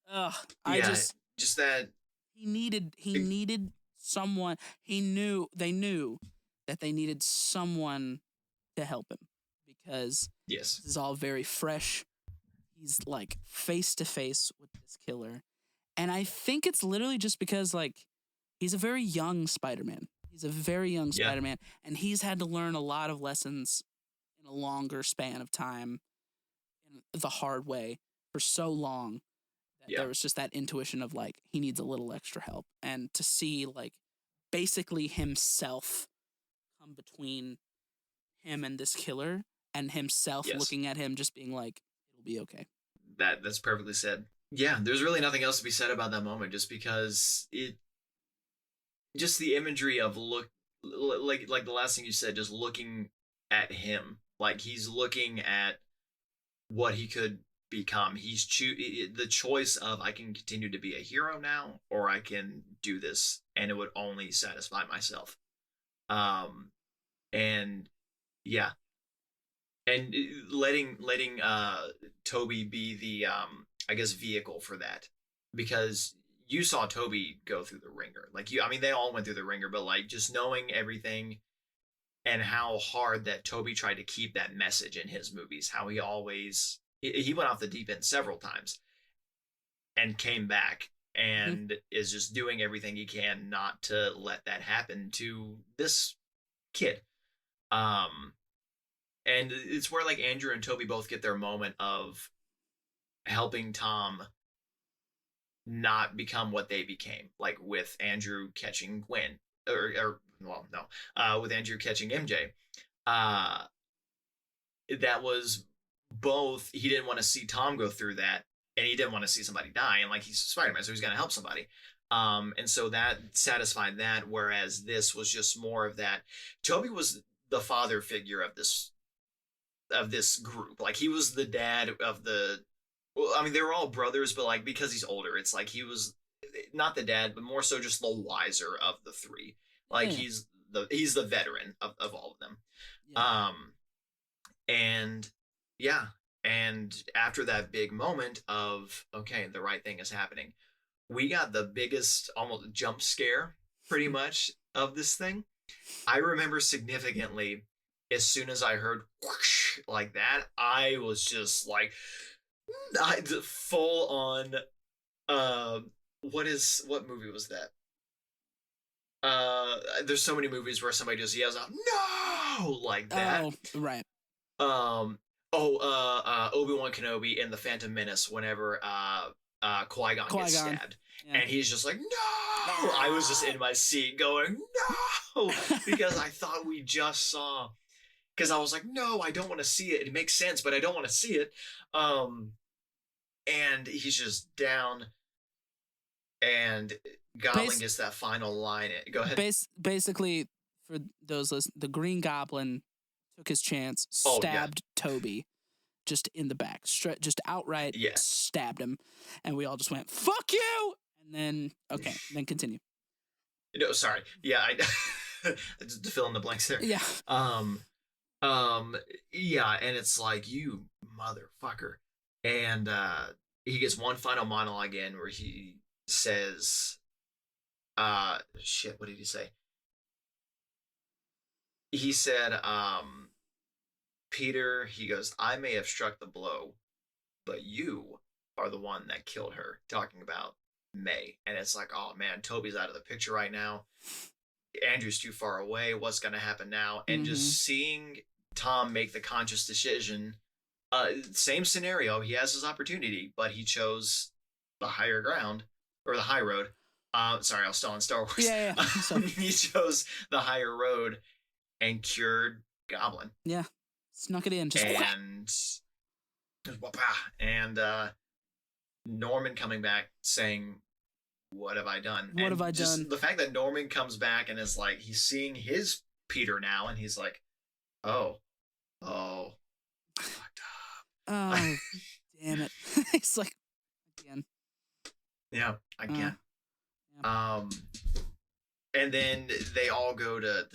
Ugh, I Yeah. just Just that. he needed someone. They knew that they needed someone to help him because Yes. this is all very fresh. He's like face to face with this killer. And I think it's literally just because like he's a very young Spider-Man. He's a very young Yeah. Spider-Man, and he's had to learn a lot of lessons in a longer span of time in the hard way for so long that Yeah. there was just that intuition of like he needs a little extra help. And to see like basically himself come between him and this killer, and himself Yes. looking at him just being like, it'll be okay. That's perfectly said. Yeah. There's really nothing else to be said about that moment, just because just the imagery of like the last thing you said, just looking at him, like he's looking at what he could become. The choice of I can continue to be a hero now, or I can do this, and it would only satisfy myself. Um, and yeah, and letting Toby be the I guess vehicle for that, because you saw Toby go through the ringer. Like I mean they all went through the ringer, but like just knowing everything and how hard that Toby tried to keep that message in his movies, how he went off the deep end several times and came back Mm-hmm. and is just doing everything he can not to let that happen to this kid. Um and it's where like Andrew and Toby both get their moment of helping Tom not become what they became, like with Andrew catching Gwen, or well, no, with Andrew catching MJ. Uh, that was both. He didn't want to see Tom go through that, and he didn't want to see somebody die. And like he's Spider-Man, so he's gonna help somebody. And so that satisfied that. Whereas this was just more of that. Toby was the father figure of this group. Like he was the dad of the. Well, I mean, they were all brothers, but like because he's older, it's like he was not the dad, but more so just the wiser of the three. Like Yeah. he's the veteran of all of them. Yeah. Um, and yeah, and after that big moment of okay, the right thing is happening, we got the biggest almost jump scare pretty much of this thing. I remember significantly as soon as I heard whoosh, like that, I was just like full on uh what movie was that? There's so many movies where somebody just yells out no like that. Oh, right. Um Obi-Wan Kenobi in The Phantom Menace whenever Qui-Gon gets Qui-Gon. stabbed. Yeah. And he's just like, no! I was just in my seat going, no! Because I thought we just saw. Because I was like, no, I don't want to see it. It makes sense, but I don't want to see it. And he's just down, and Goblin gets that final line. Go ahead. Basically, for those listening, the Green Goblin took his chance, Oh, yeah. stabbed Toby just in the back, just outright Yeah. stabbed him, and we all just went "fuck you," and then okay, then continue. No, sorry. Yeah, just to fill in the blanks there. Yeah. Yeah, and it's like you motherfucker, and he gets one final monologue in where he says, shit, what did he say? He said, Peter, he goes, I may have struck the blow, but you are the one that killed her, talking about May. And it's like, oh man, Toby's out of the picture right now. Andrew's too far away. What's going to happen now? And just seeing Tom make the conscious decision, same scenario. He has his opportunity, but he chose the higher ground or the high road. Sorry, I was still on Star Wars. Yeah. He chose the higher road and cured Goblin. Yeah. Snuck it in, just whack. And Norman coming back saying, "What have I done?" What have I just done? the fact that Norman comes back and is like, he's seeing his Peter now, and he's like, "Oh, fucked up." Oh, damn it! It's like again. Yeah, again. Yeah. And then they all go to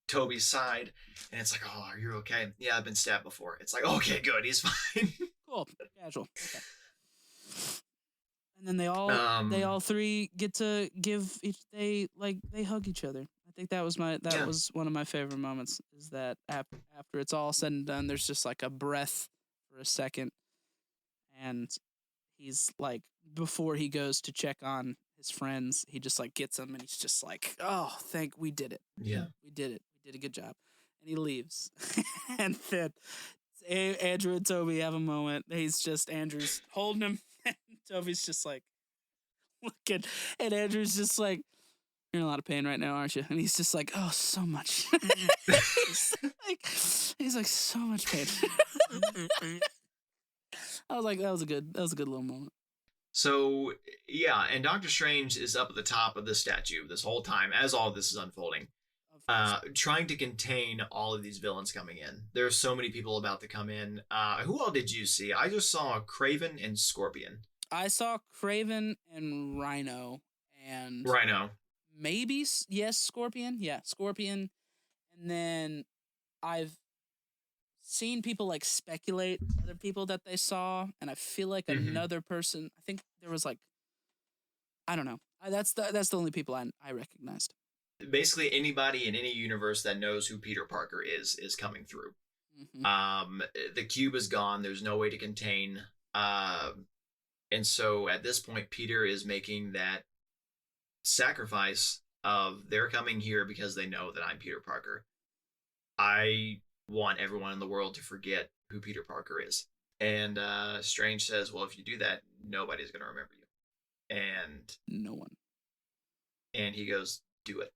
Toby's side, and it's like, "Oh, are you okay?" "Yeah, I've been stabbed before." It's like, "Okay, good, he's fine." Cool, casual. Okay. And then they all three get to give each they hug each other. I think that was was one of my favorite moments. Is that after it's all said and done, there's just like a breath for a second, and he's like, before he goes to check on his friends, he just like gets them and he's just like, "Oh, we did it. Yeah, we did it. We did a good job," and he leaves. And then Andrew and Toby have a moment. Andrew's holding him, and Toby's just like looking, and Andrew's just like, "You're in a lot of pain right now, aren't you?" And he's just like, "Oh, so much." he's like, "So much pain." I was like, that was a good little moment. So yeah, and Doctor Strange is up at the top of the statue this whole time as all of this is unfolding, trying to contain all of these villains coming in. There's so many people about to come in. Who all did you see? I just saw Kraven and Scorpion. I saw Kraven and Rhino and maybe Scorpion. Yeah, Scorpion, and then I've seen people like speculate other people that they saw, and I feel like another person. I think there was like, I don't know. That's the only people I recognized. Basically, anybody in any universe that knows who Peter Parker is coming through. Mm-hmm. The cube is gone. There's no way to contain. And so at this point, Peter is making that sacrifice of they're coming here because they know that I'm Peter Parker. I want everyone in the world to forget who Peter Parker is. And Strange says, "Well, if you do that, nobody's going to remember you." And no one. And he goes, "Do it."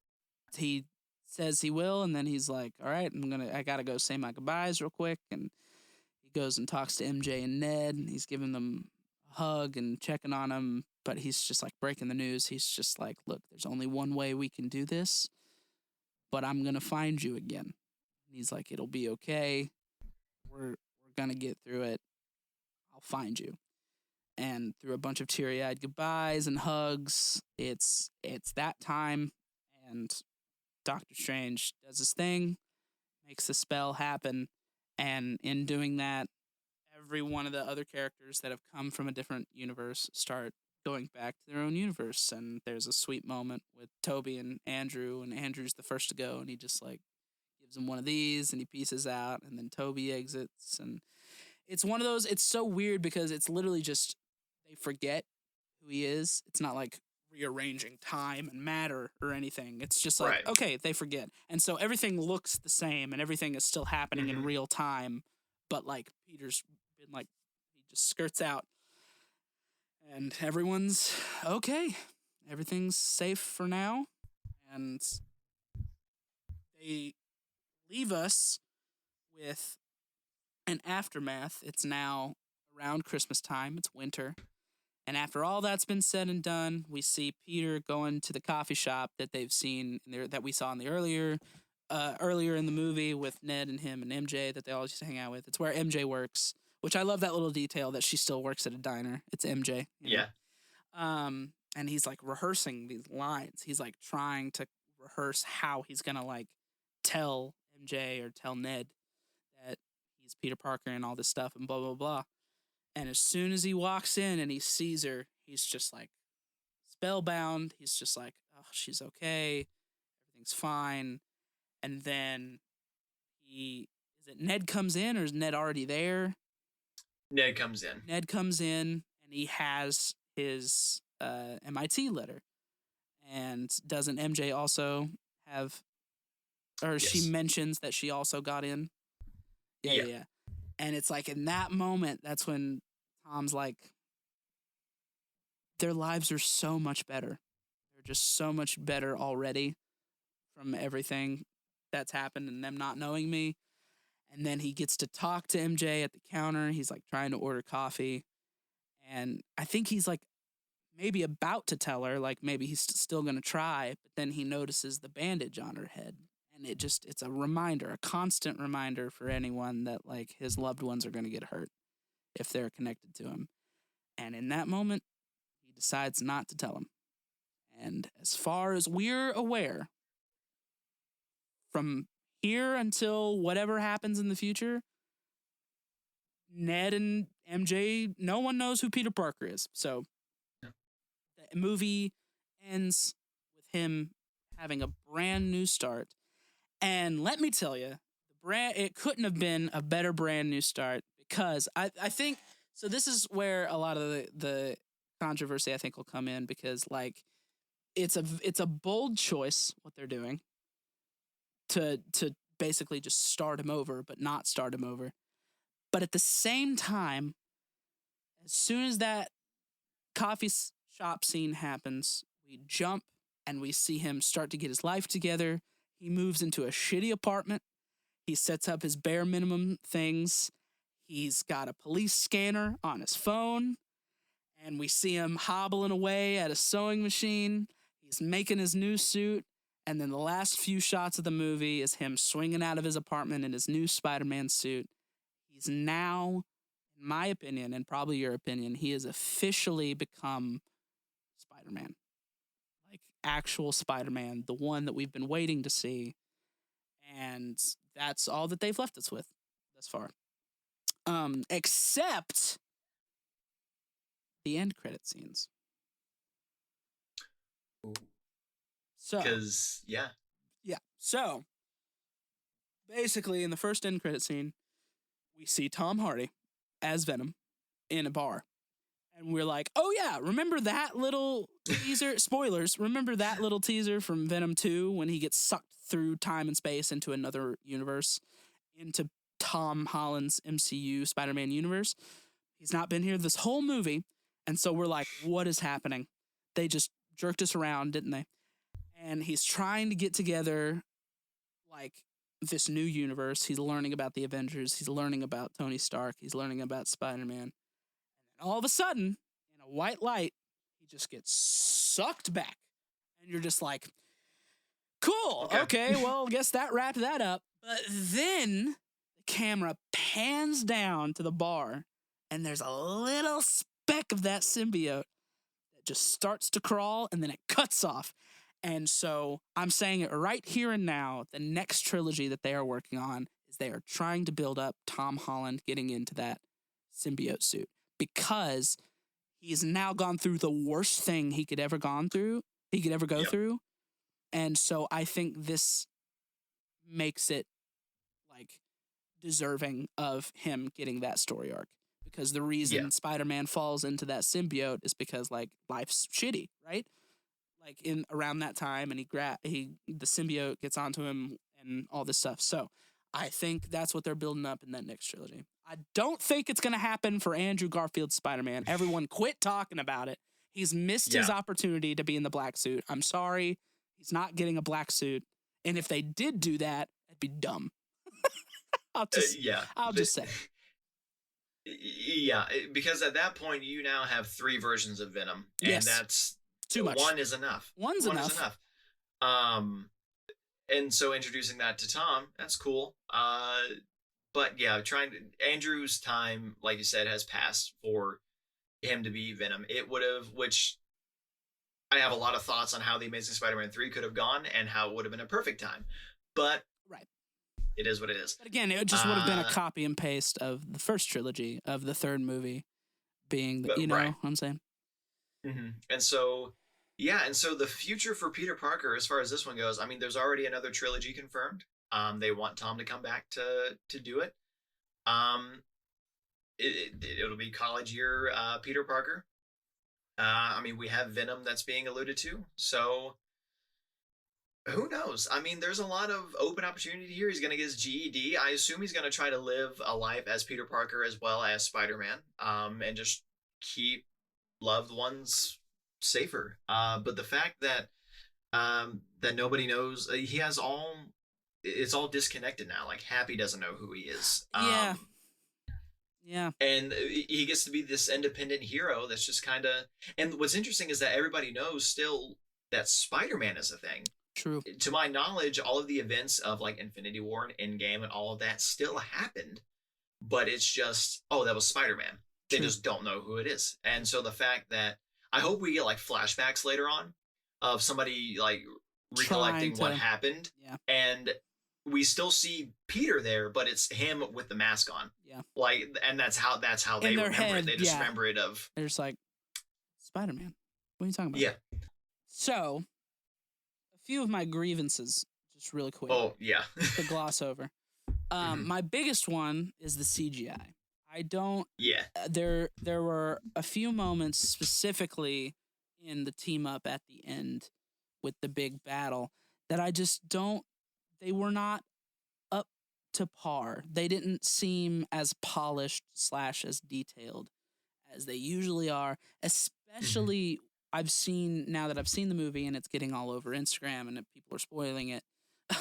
He says he will, and then he's like, "All right, I gotta go say my goodbyes real quick." And he goes and talks to MJ and Ned, and he's giving them a hug and checking on them, but he's just like breaking the news. He's just like, "Look, there's only one way we can do this, but I'm gonna find you again." And he's like, "It'll be okay. We're gonna get through it. I'll find you." And through a bunch of teary-eyed goodbyes and hugs, it's that time, and Doctor Strange does his thing, makes the spell happen, and in doing that, every one of the other characters that have come from a different universe start going back to their own universe. And there's a sweet moment with Toby and Andrew's the first to go, and he just like gives him one of these, and he pieces out, and then Toby exits, and it's one of those. It's so weird because it's literally just they forget who he is. It's not like rearranging time and matter or anything. It's just like, okay, they forget. And so everything looks the same and everything is still happening in real time, but like Peter's been like, he just skirts out and everyone's okay. Everything's safe for now. And they leave us with an aftermath. It's now around Christmas time. It's winter. And after all that's been said and done, we see Peter going to the coffee shop that they've seen that we saw in the earlier in the movie with Ned and him and MJ that they all used to hang out with. It's where MJ works, which I love that little detail that she still works at a diner. It's MJ. Yeah. And he's like rehearsing these lines. He's like trying to rehearse how he's gonna like tell MJ or tell Ned that he's Peter Parker and all this stuff and blah blah blah. And as soon as he walks in and he sees her, he's just like spellbound. He's just like, "Oh, she's okay. Everything's fine." And then Ned comes in, or is Ned already there? Ned comes in. And he has his MIT letter. And doesn't MJ also have, or yes. She mentions that she also got in? Yeah. And it's like in that moment, that's when Tom's like, their lives are so much better. They're just so much better already from everything that's happened and them not knowing me. And then he gets to talk to MJ at the counter. He's like trying to order coffee. And I think he's like maybe about to tell her, like maybe he's still going to try, but then he notices the bandage on her head. And it's a reminder, a constant reminder for anyone that like his loved ones are going to get hurt if they're connected to him. And in that moment, he decides not to tell him. And as far as we're aware, from here until whatever happens in the future, Ned and MJ, no one knows who Peter Parker is. So the movie ends with him having a brand new start. And let me tell you, it couldn't have been a better brand new start, because I think so. This is where a lot of the controversy I think will come in, because like it's a bold choice what they're doing to basically just start him over, but not start him over. But at the same time, as soon as that coffee shop scene happens, we jump and we see him start to get his life together. He moves into a shitty apartment. He sets up his bare minimum things. He's got a police scanner on his phone. And we see him hobbling away at a sewing machine. He's making his new suit. And then the last few shots of the movie is him swinging out of his apartment in his new Spider-Man suit. He's now, in my opinion, and probably your opinion, he has officially become Spider-Man. Like actual Spider-Man, the one that we've been waiting to see. And that's all that they've left us with thus far. Except the end credit scenes. So, because yeah. So basically, in the first end credit scene, we see Tom Hardy as Venom in a bar, and we're like, "Oh yeah, remember that little teaser?" Spoilers. Remember that little teaser from Venom 2 when he gets sucked through time and space into another universe, into Tom Holland's MCU Spider-Man universe? He's not been here this whole movie, and so we're like, "What is happening?" They just jerked us around, didn't they? And he's trying to get together, like, this new universe. He's learning about the Avengers. He's learning about Tony Stark. He's learning about Spider-Man. And then all of a sudden, in a white light, he just gets sucked back. And you're just like, cool. Okay, well, guess that wrapped that up. But then the camera pans down to the bar, and there's a little speck of that symbiote that just starts to crawl, and then it cuts off. And so I'm saying it right here and now, the next trilogy that they are working on is they are trying to build up Tom Holland getting into that symbiote suit, because he's now gone through the worst thing he could ever go through. And so I think this makes it like deserving of him getting that story arc, because the reason Spider-Man falls into that symbiote is because like life's shitty, right? Like in around that time, and the symbiote gets onto him and all this stuff. So I think that's what they're building up in that next trilogy. I don't think it's going to happen for Andrew Garfield's Spider-Man. Everyone quit talking about it. He's missed his opportunity to be in the black suit. I'm sorry. He's not getting a black suit. And if they did do that, it'd be dumb. I'll just say. Yeah, because at that point, you now have 3 versions of Venom. And that's too much. One is enough. One's enough. And so introducing that to Tom, that's cool. But yeah, Andrew's time, like you said, has passed for him to be Venom. It would have, which I have a lot of thoughts on how the Amazing Spider-Man 3 could have gone and how it would have been a perfect time. But it is what it is. But again, it just would have been a copy and paste of the first trilogy of the third movie being, you know what I'm saying? Mm-hmm. And so the future for Peter Parker, as far as this one goes, I mean, there's already another trilogy confirmed. They want Tom to come back to do it. It'll be college year Peter Parker. I mean, we have Venom that's being alluded to, so who knows? I mean, there's a lot of open opportunity here. He's going to get his GED. I assume he's going to try to live a life as Peter Parker as well as Spider-Man, and just keep loved ones safer. But the fact that that nobody knows, he has all it's all disconnected now. Like Happy doesn't know who he is. Yeah. Yeah. And he gets to be this independent hero that's just kind of. And what's interesting is that everybody knows still that Spider-Man is a thing. True. To my knowledge, all of the events of like Infinity War and Endgame and all of that still happened, but it's just, oh, that was Spider-Man. They just don't know who it is. And so the fact that I hope we get like flashbacks later on of somebody like recollecting what happened. Yeah. And we still see Peter there, but it's him with the mask on. Yeah. Like, and that's how they remember it. They just remember it of. They're just like, Spider-Man. What are you talking about? Yeah. So, a few of my grievances, just really quick. Oh, yeah. to gloss over. My biggest one is the CGI. I don't. Yeah. There were a few moments specifically in the team up at the end with the big battle that I just don't. They were not up to par. They didn't seem as polished / as detailed as they usually are. Especially, I've seen the movie and it's getting all over Instagram and people are spoiling it.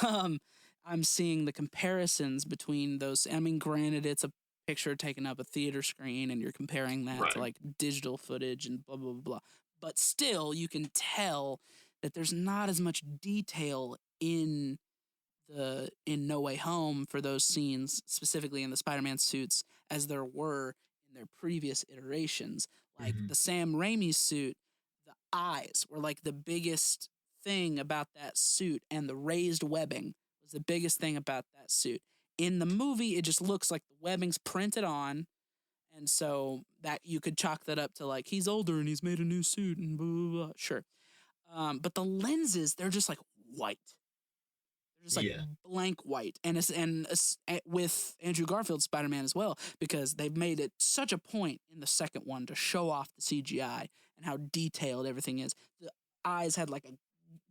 I'm seeing the comparisons between those. I mean, granted, it's a picture taken up a theater screen and you're comparing that to like digital footage and blah, blah, blah, blah. But still, you can tell that there's not as much detail in No Way Home for those scenes, specifically in the Spider-Man suits, as there were in their previous iterations. Like the Sam Raimi suit, the eyes were like the biggest thing about that suit, and the raised webbing was the biggest thing about that suit. In the movie, it just looks like the webbing's printed on, and so that you could chalk that up to like he's older and he's made a new suit and blah, blah, blah. Sure. But the lenses, they're just like white. They're just like blank white. And with Andrew Garfield's Spider-Man as well, because they've made it such a point in the second one to show off the CGI and how detailed everything is. The eyes had like a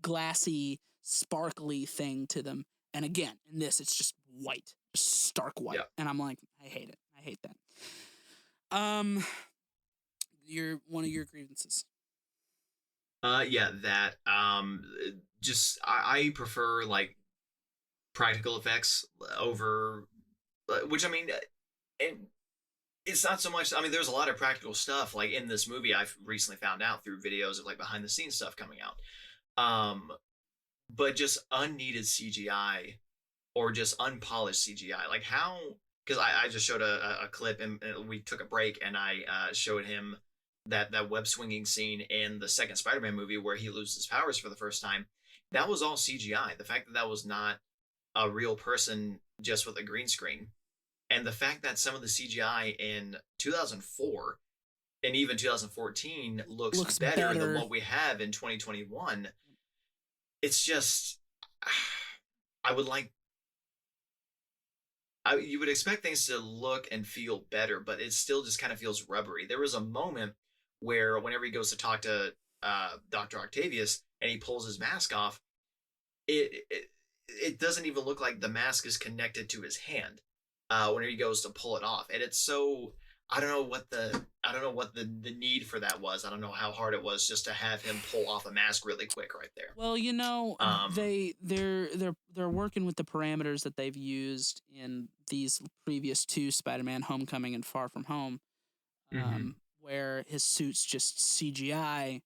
glassy, sparkly thing to them. And again, in this, it's just white, just stark white. And I'm like, I hate it. I hate that. One of your grievances. That just I prefer like practical effects over, which I mean, and it's not so much. I mean, there's a lot of practical stuff like in this movie. I've recently found out through videos of like behind the scenes stuff coming out, but just unneeded CGI or just unpolished CGI. Like how? Because I just showed a clip and we took a break and I showed him that web swinging scene in the second Spider-Man movie where he loses his powers for the first time. That was all CGI. The fact that was not a real person just with a green screen, and the fact that some of the CGI in 2004 and even 2014 looks better than what we have in 2021. It's just, I would like. You would expect things to look and feel better, but it still just kind of feels rubbery. There was a moment where whenever he goes to talk to Dr. Octavius and he pulls his mask off, it doesn't even look like the mask is connected to his hand whenever he goes to pull it off. And it's so, I don't know what the need for that was. I don't know how hard it was just to have him pull off a mask really quick right there. Well, you know, they're working with the parameters that they've used in these previous two Spider-Man, Homecoming and Far From Home, where his suit's just CGI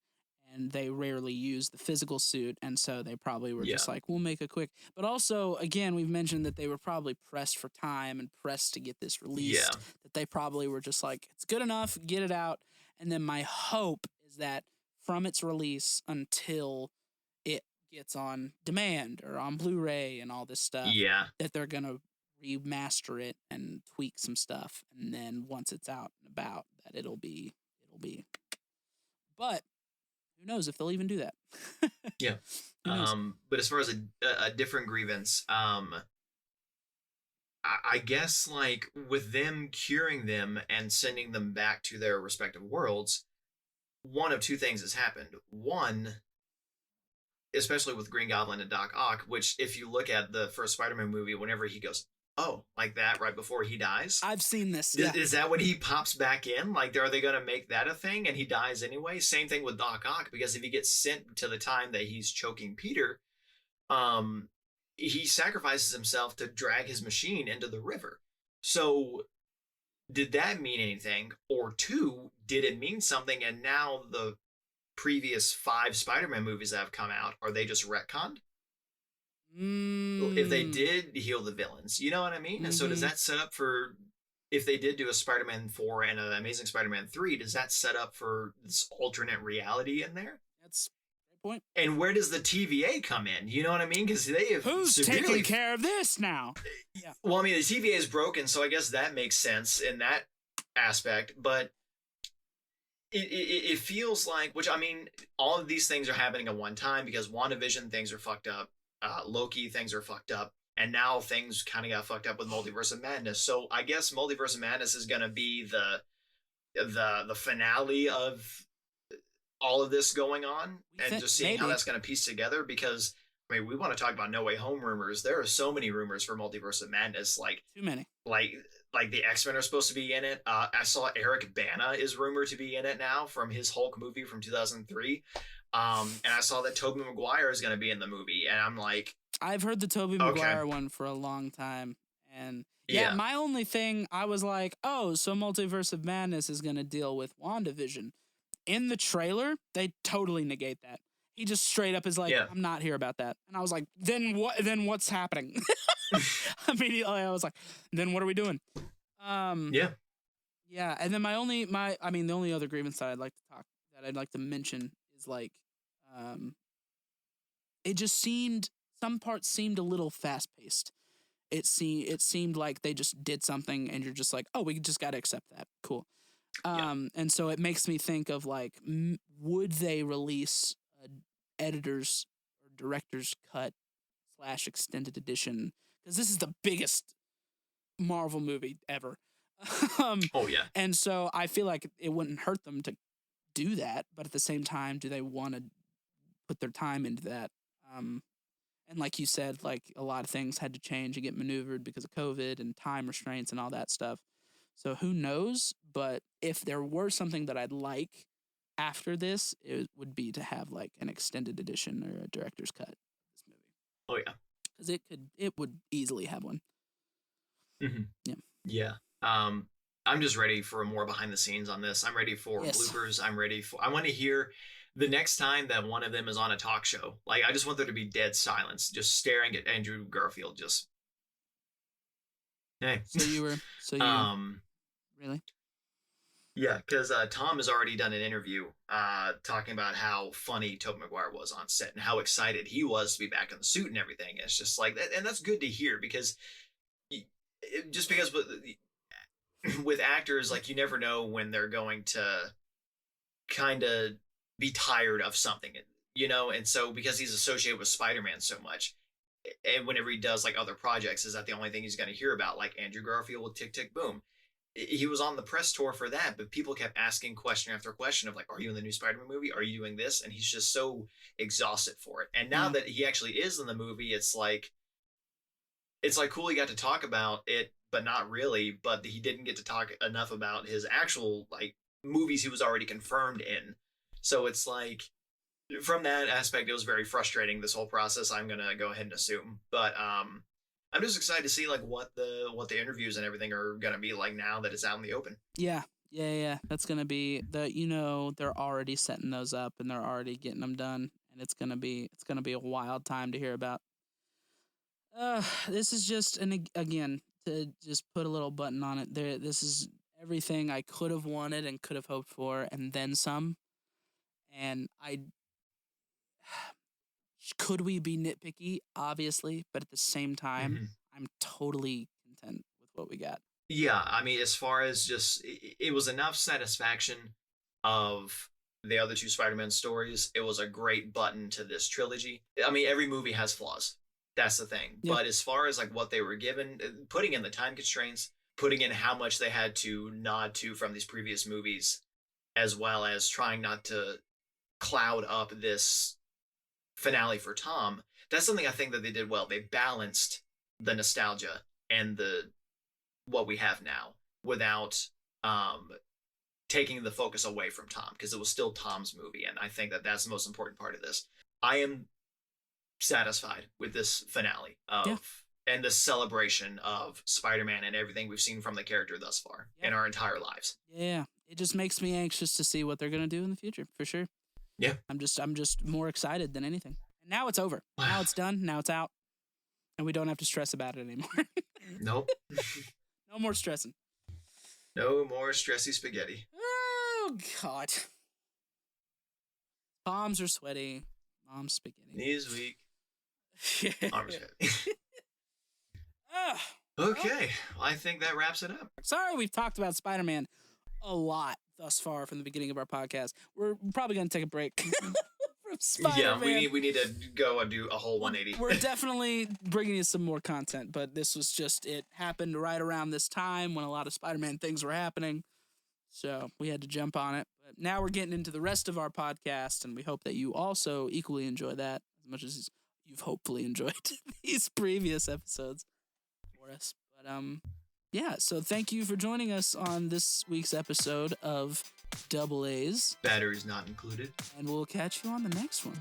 and they rarely use the physical suit, and so they probably were just like, we'll make a quick. But also, again, we've mentioned that they were probably pressed for time and pressed to get this released. That they probably were just like, it's good enough, get it out. And then my hope is that from its release until it gets on demand or on Blu-ray and all this stuff, that they're gonna remaster it and tweak some stuff, and then once it's out and about, that it'll be. But who knows if they'll even do that? But as far as a different grievance, I guess like with them curing them and sending them back to their respective worlds, one of two things has happened. One, especially with Green Goblin and Doc Ock, which if you look at the first Spider-Man movie, whenever he goes, oh, like that right before he dies. I've seen this. Is that when he pops back in? Like, are they going to make that a thing and he dies anyway? Same thing with Doc Ock, because if he gets sent to the time that he's choking Peter, he sacrifices himself to drag his machine into the river. So did that mean anything? Or two, did it mean something? And now the previous 5 Spider-Man movies that have come out, are they just retconned? If they Mm. did heal the villains, you know what I mean? And so does Mm-hmm. that set up for, if they did do a Spider-Man 4 and an Amazing Spider-Man 3, does that set up for this alternate reality in there? That's a great point. And where does the TVA come in? You know what I mean? Because they have Who's severely taking care of this now? Yeah. Well, I mean, the TVA is broken, so I guess that makes sense in that aspect. But it feels like, which I mean, all of these things are happening at one time because WandaVision things are fucked up, Loki things are fucked up, and now things kind of got fucked up with Multiverse of Madness. So I guess Multiverse of Madness is gonna be the finale of all of this going on, and just seeing how that's gonna piece together. Because I mean, we want to talk about No Way Home rumors. There are so many rumors for Multiverse of Madness, like too many. Like the X-Men are supposed to be in it. I saw Eric Bana is rumored to be in it now from his Hulk movie from 2003. And I saw that Tobey Maguire is going to be in the movie, and I'm like, I've heard the Tobey Maguire one for a long time, and yeah, my only thing, I was like, oh, so Multiverse of Madness is going to deal with WandaVision. In the trailer, they totally negate that. He just straight up is like, I'm not here about that. And I was like, then what? Then what's happening? Immediately, I was like, then what are we doing? Yeah. And then the only other grievance that I'd like to mention is like, it just seemed, some parts seemed a little fast paced. It seemed like they just did something and you're just like, oh, we just got to accept that. Cool. And so it makes me think of like, would they release an editor's or director's cut / extended edition? Because this is the biggest Marvel movie ever. And so I feel like it wouldn't hurt them to do that, but at the same time, do they want to put their time into that? And like you said, like a lot of things had to change and get maneuvered because of COVID and time restraints and all that stuff. So who knows? But if there were something that I'd like after this, it would be to have like an extended edition or a director's cut of this movie. Oh yeah, because it would easily have one. Mm-hmm. Yeah. I'm just ready for more behind the scenes on this. I'm ready for bloopers. I want to hear the next time that one of them is on a talk show. Like, I just want there to be dead silence, just staring at Andrew Garfield, just. Hey. Really? Yeah, because Tom has already done an interview talking about how funny Tobey Maguire was on set and how excited he was to be back in the suit and everything. It's just like that, and that's good to hear because just because with actors, like, you never know when they're going to kind of be tired of something, you know? And so because he's associated with Spider-Man so much, and whenever he does like other projects, is that the only thing he's going to hear about? Like Andrew Garfield with Tick Tick Boom. He was on the press tour for that, but people kept asking question after question of like, are you in the new Spider-Man movie? Are you doing this? And he's just so exhausted for it. And now that he actually is in the movie, it's like cool, he got to talk about it, but not really. But he didn't get to talk enough about his actual like movies he was already confirmed in. So it's like, from that aspect, it was very frustrating, this whole process, I'm gonna go ahead and assume. But I'm just excited to see like what the interviews and everything are gonna be like now that it's out in the open. Yeah. That's gonna be they're already setting those up and they're already getting them done, and it's gonna be a wild time to hear about. This is just, and again, to just put a little button on it, this is everything I could have wanted and could have hoped for, and then some. And could we be nitpicky? Obviously, but at the same time, I'm totally content with what we got. Yeah, I mean, as far as just, it was enough satisfaction of the other two Spider-Man stories. It was a great button to this trilogy. I mean, every movie has flaws. That's the thing. Yeah. But as far as like what they were given, putting in the time constraints, putting in how much they had to nod to from these previous movies, as well as trying not to cloud up this finale for Tom, that's something I think that they did well. They balanced the nostalgia and the what we have now without taking the focus away from Tom, because it was still Tom's movie, and I think that that's the most important part of this. I am satisfied with this finale and the celebration of Spider-Man and everything we've seen from the character thus far in our entire lives. Yeah, it just makes me anxious to see what they're gonna do in the future, for sure. Yeah, I'm just more excited than anything. And now it's over. Now it's done. Now it's out, and we don't have to stress about it anymore. Nope. No more stressing. No more stressy spaghetti. Oh God. Palms are sweaty. Mom's spaghetti. Knees weak. Arms heavy. Well, okay, I think that wraps it up. Sorry, we've talked about Spider-Man a lot thus far from the beginning of our podcast. We're probably going to take a break from Spider-Man. Yeah, we need to go and do a whole 180. We're definitely bringing you some more content, but this was just, it happened right around this time when a lot of Spider-Man things were happening. So we had to jump on it. But now we're getting into the rest of our podcast, and we hope that you also equally enjoy that as much as you've hopefully enjoyed these previous episodes for us. But yeah, so thank you for joining us on this week's episode of Double A's. Batteries not included. And we'll catch you on the next one.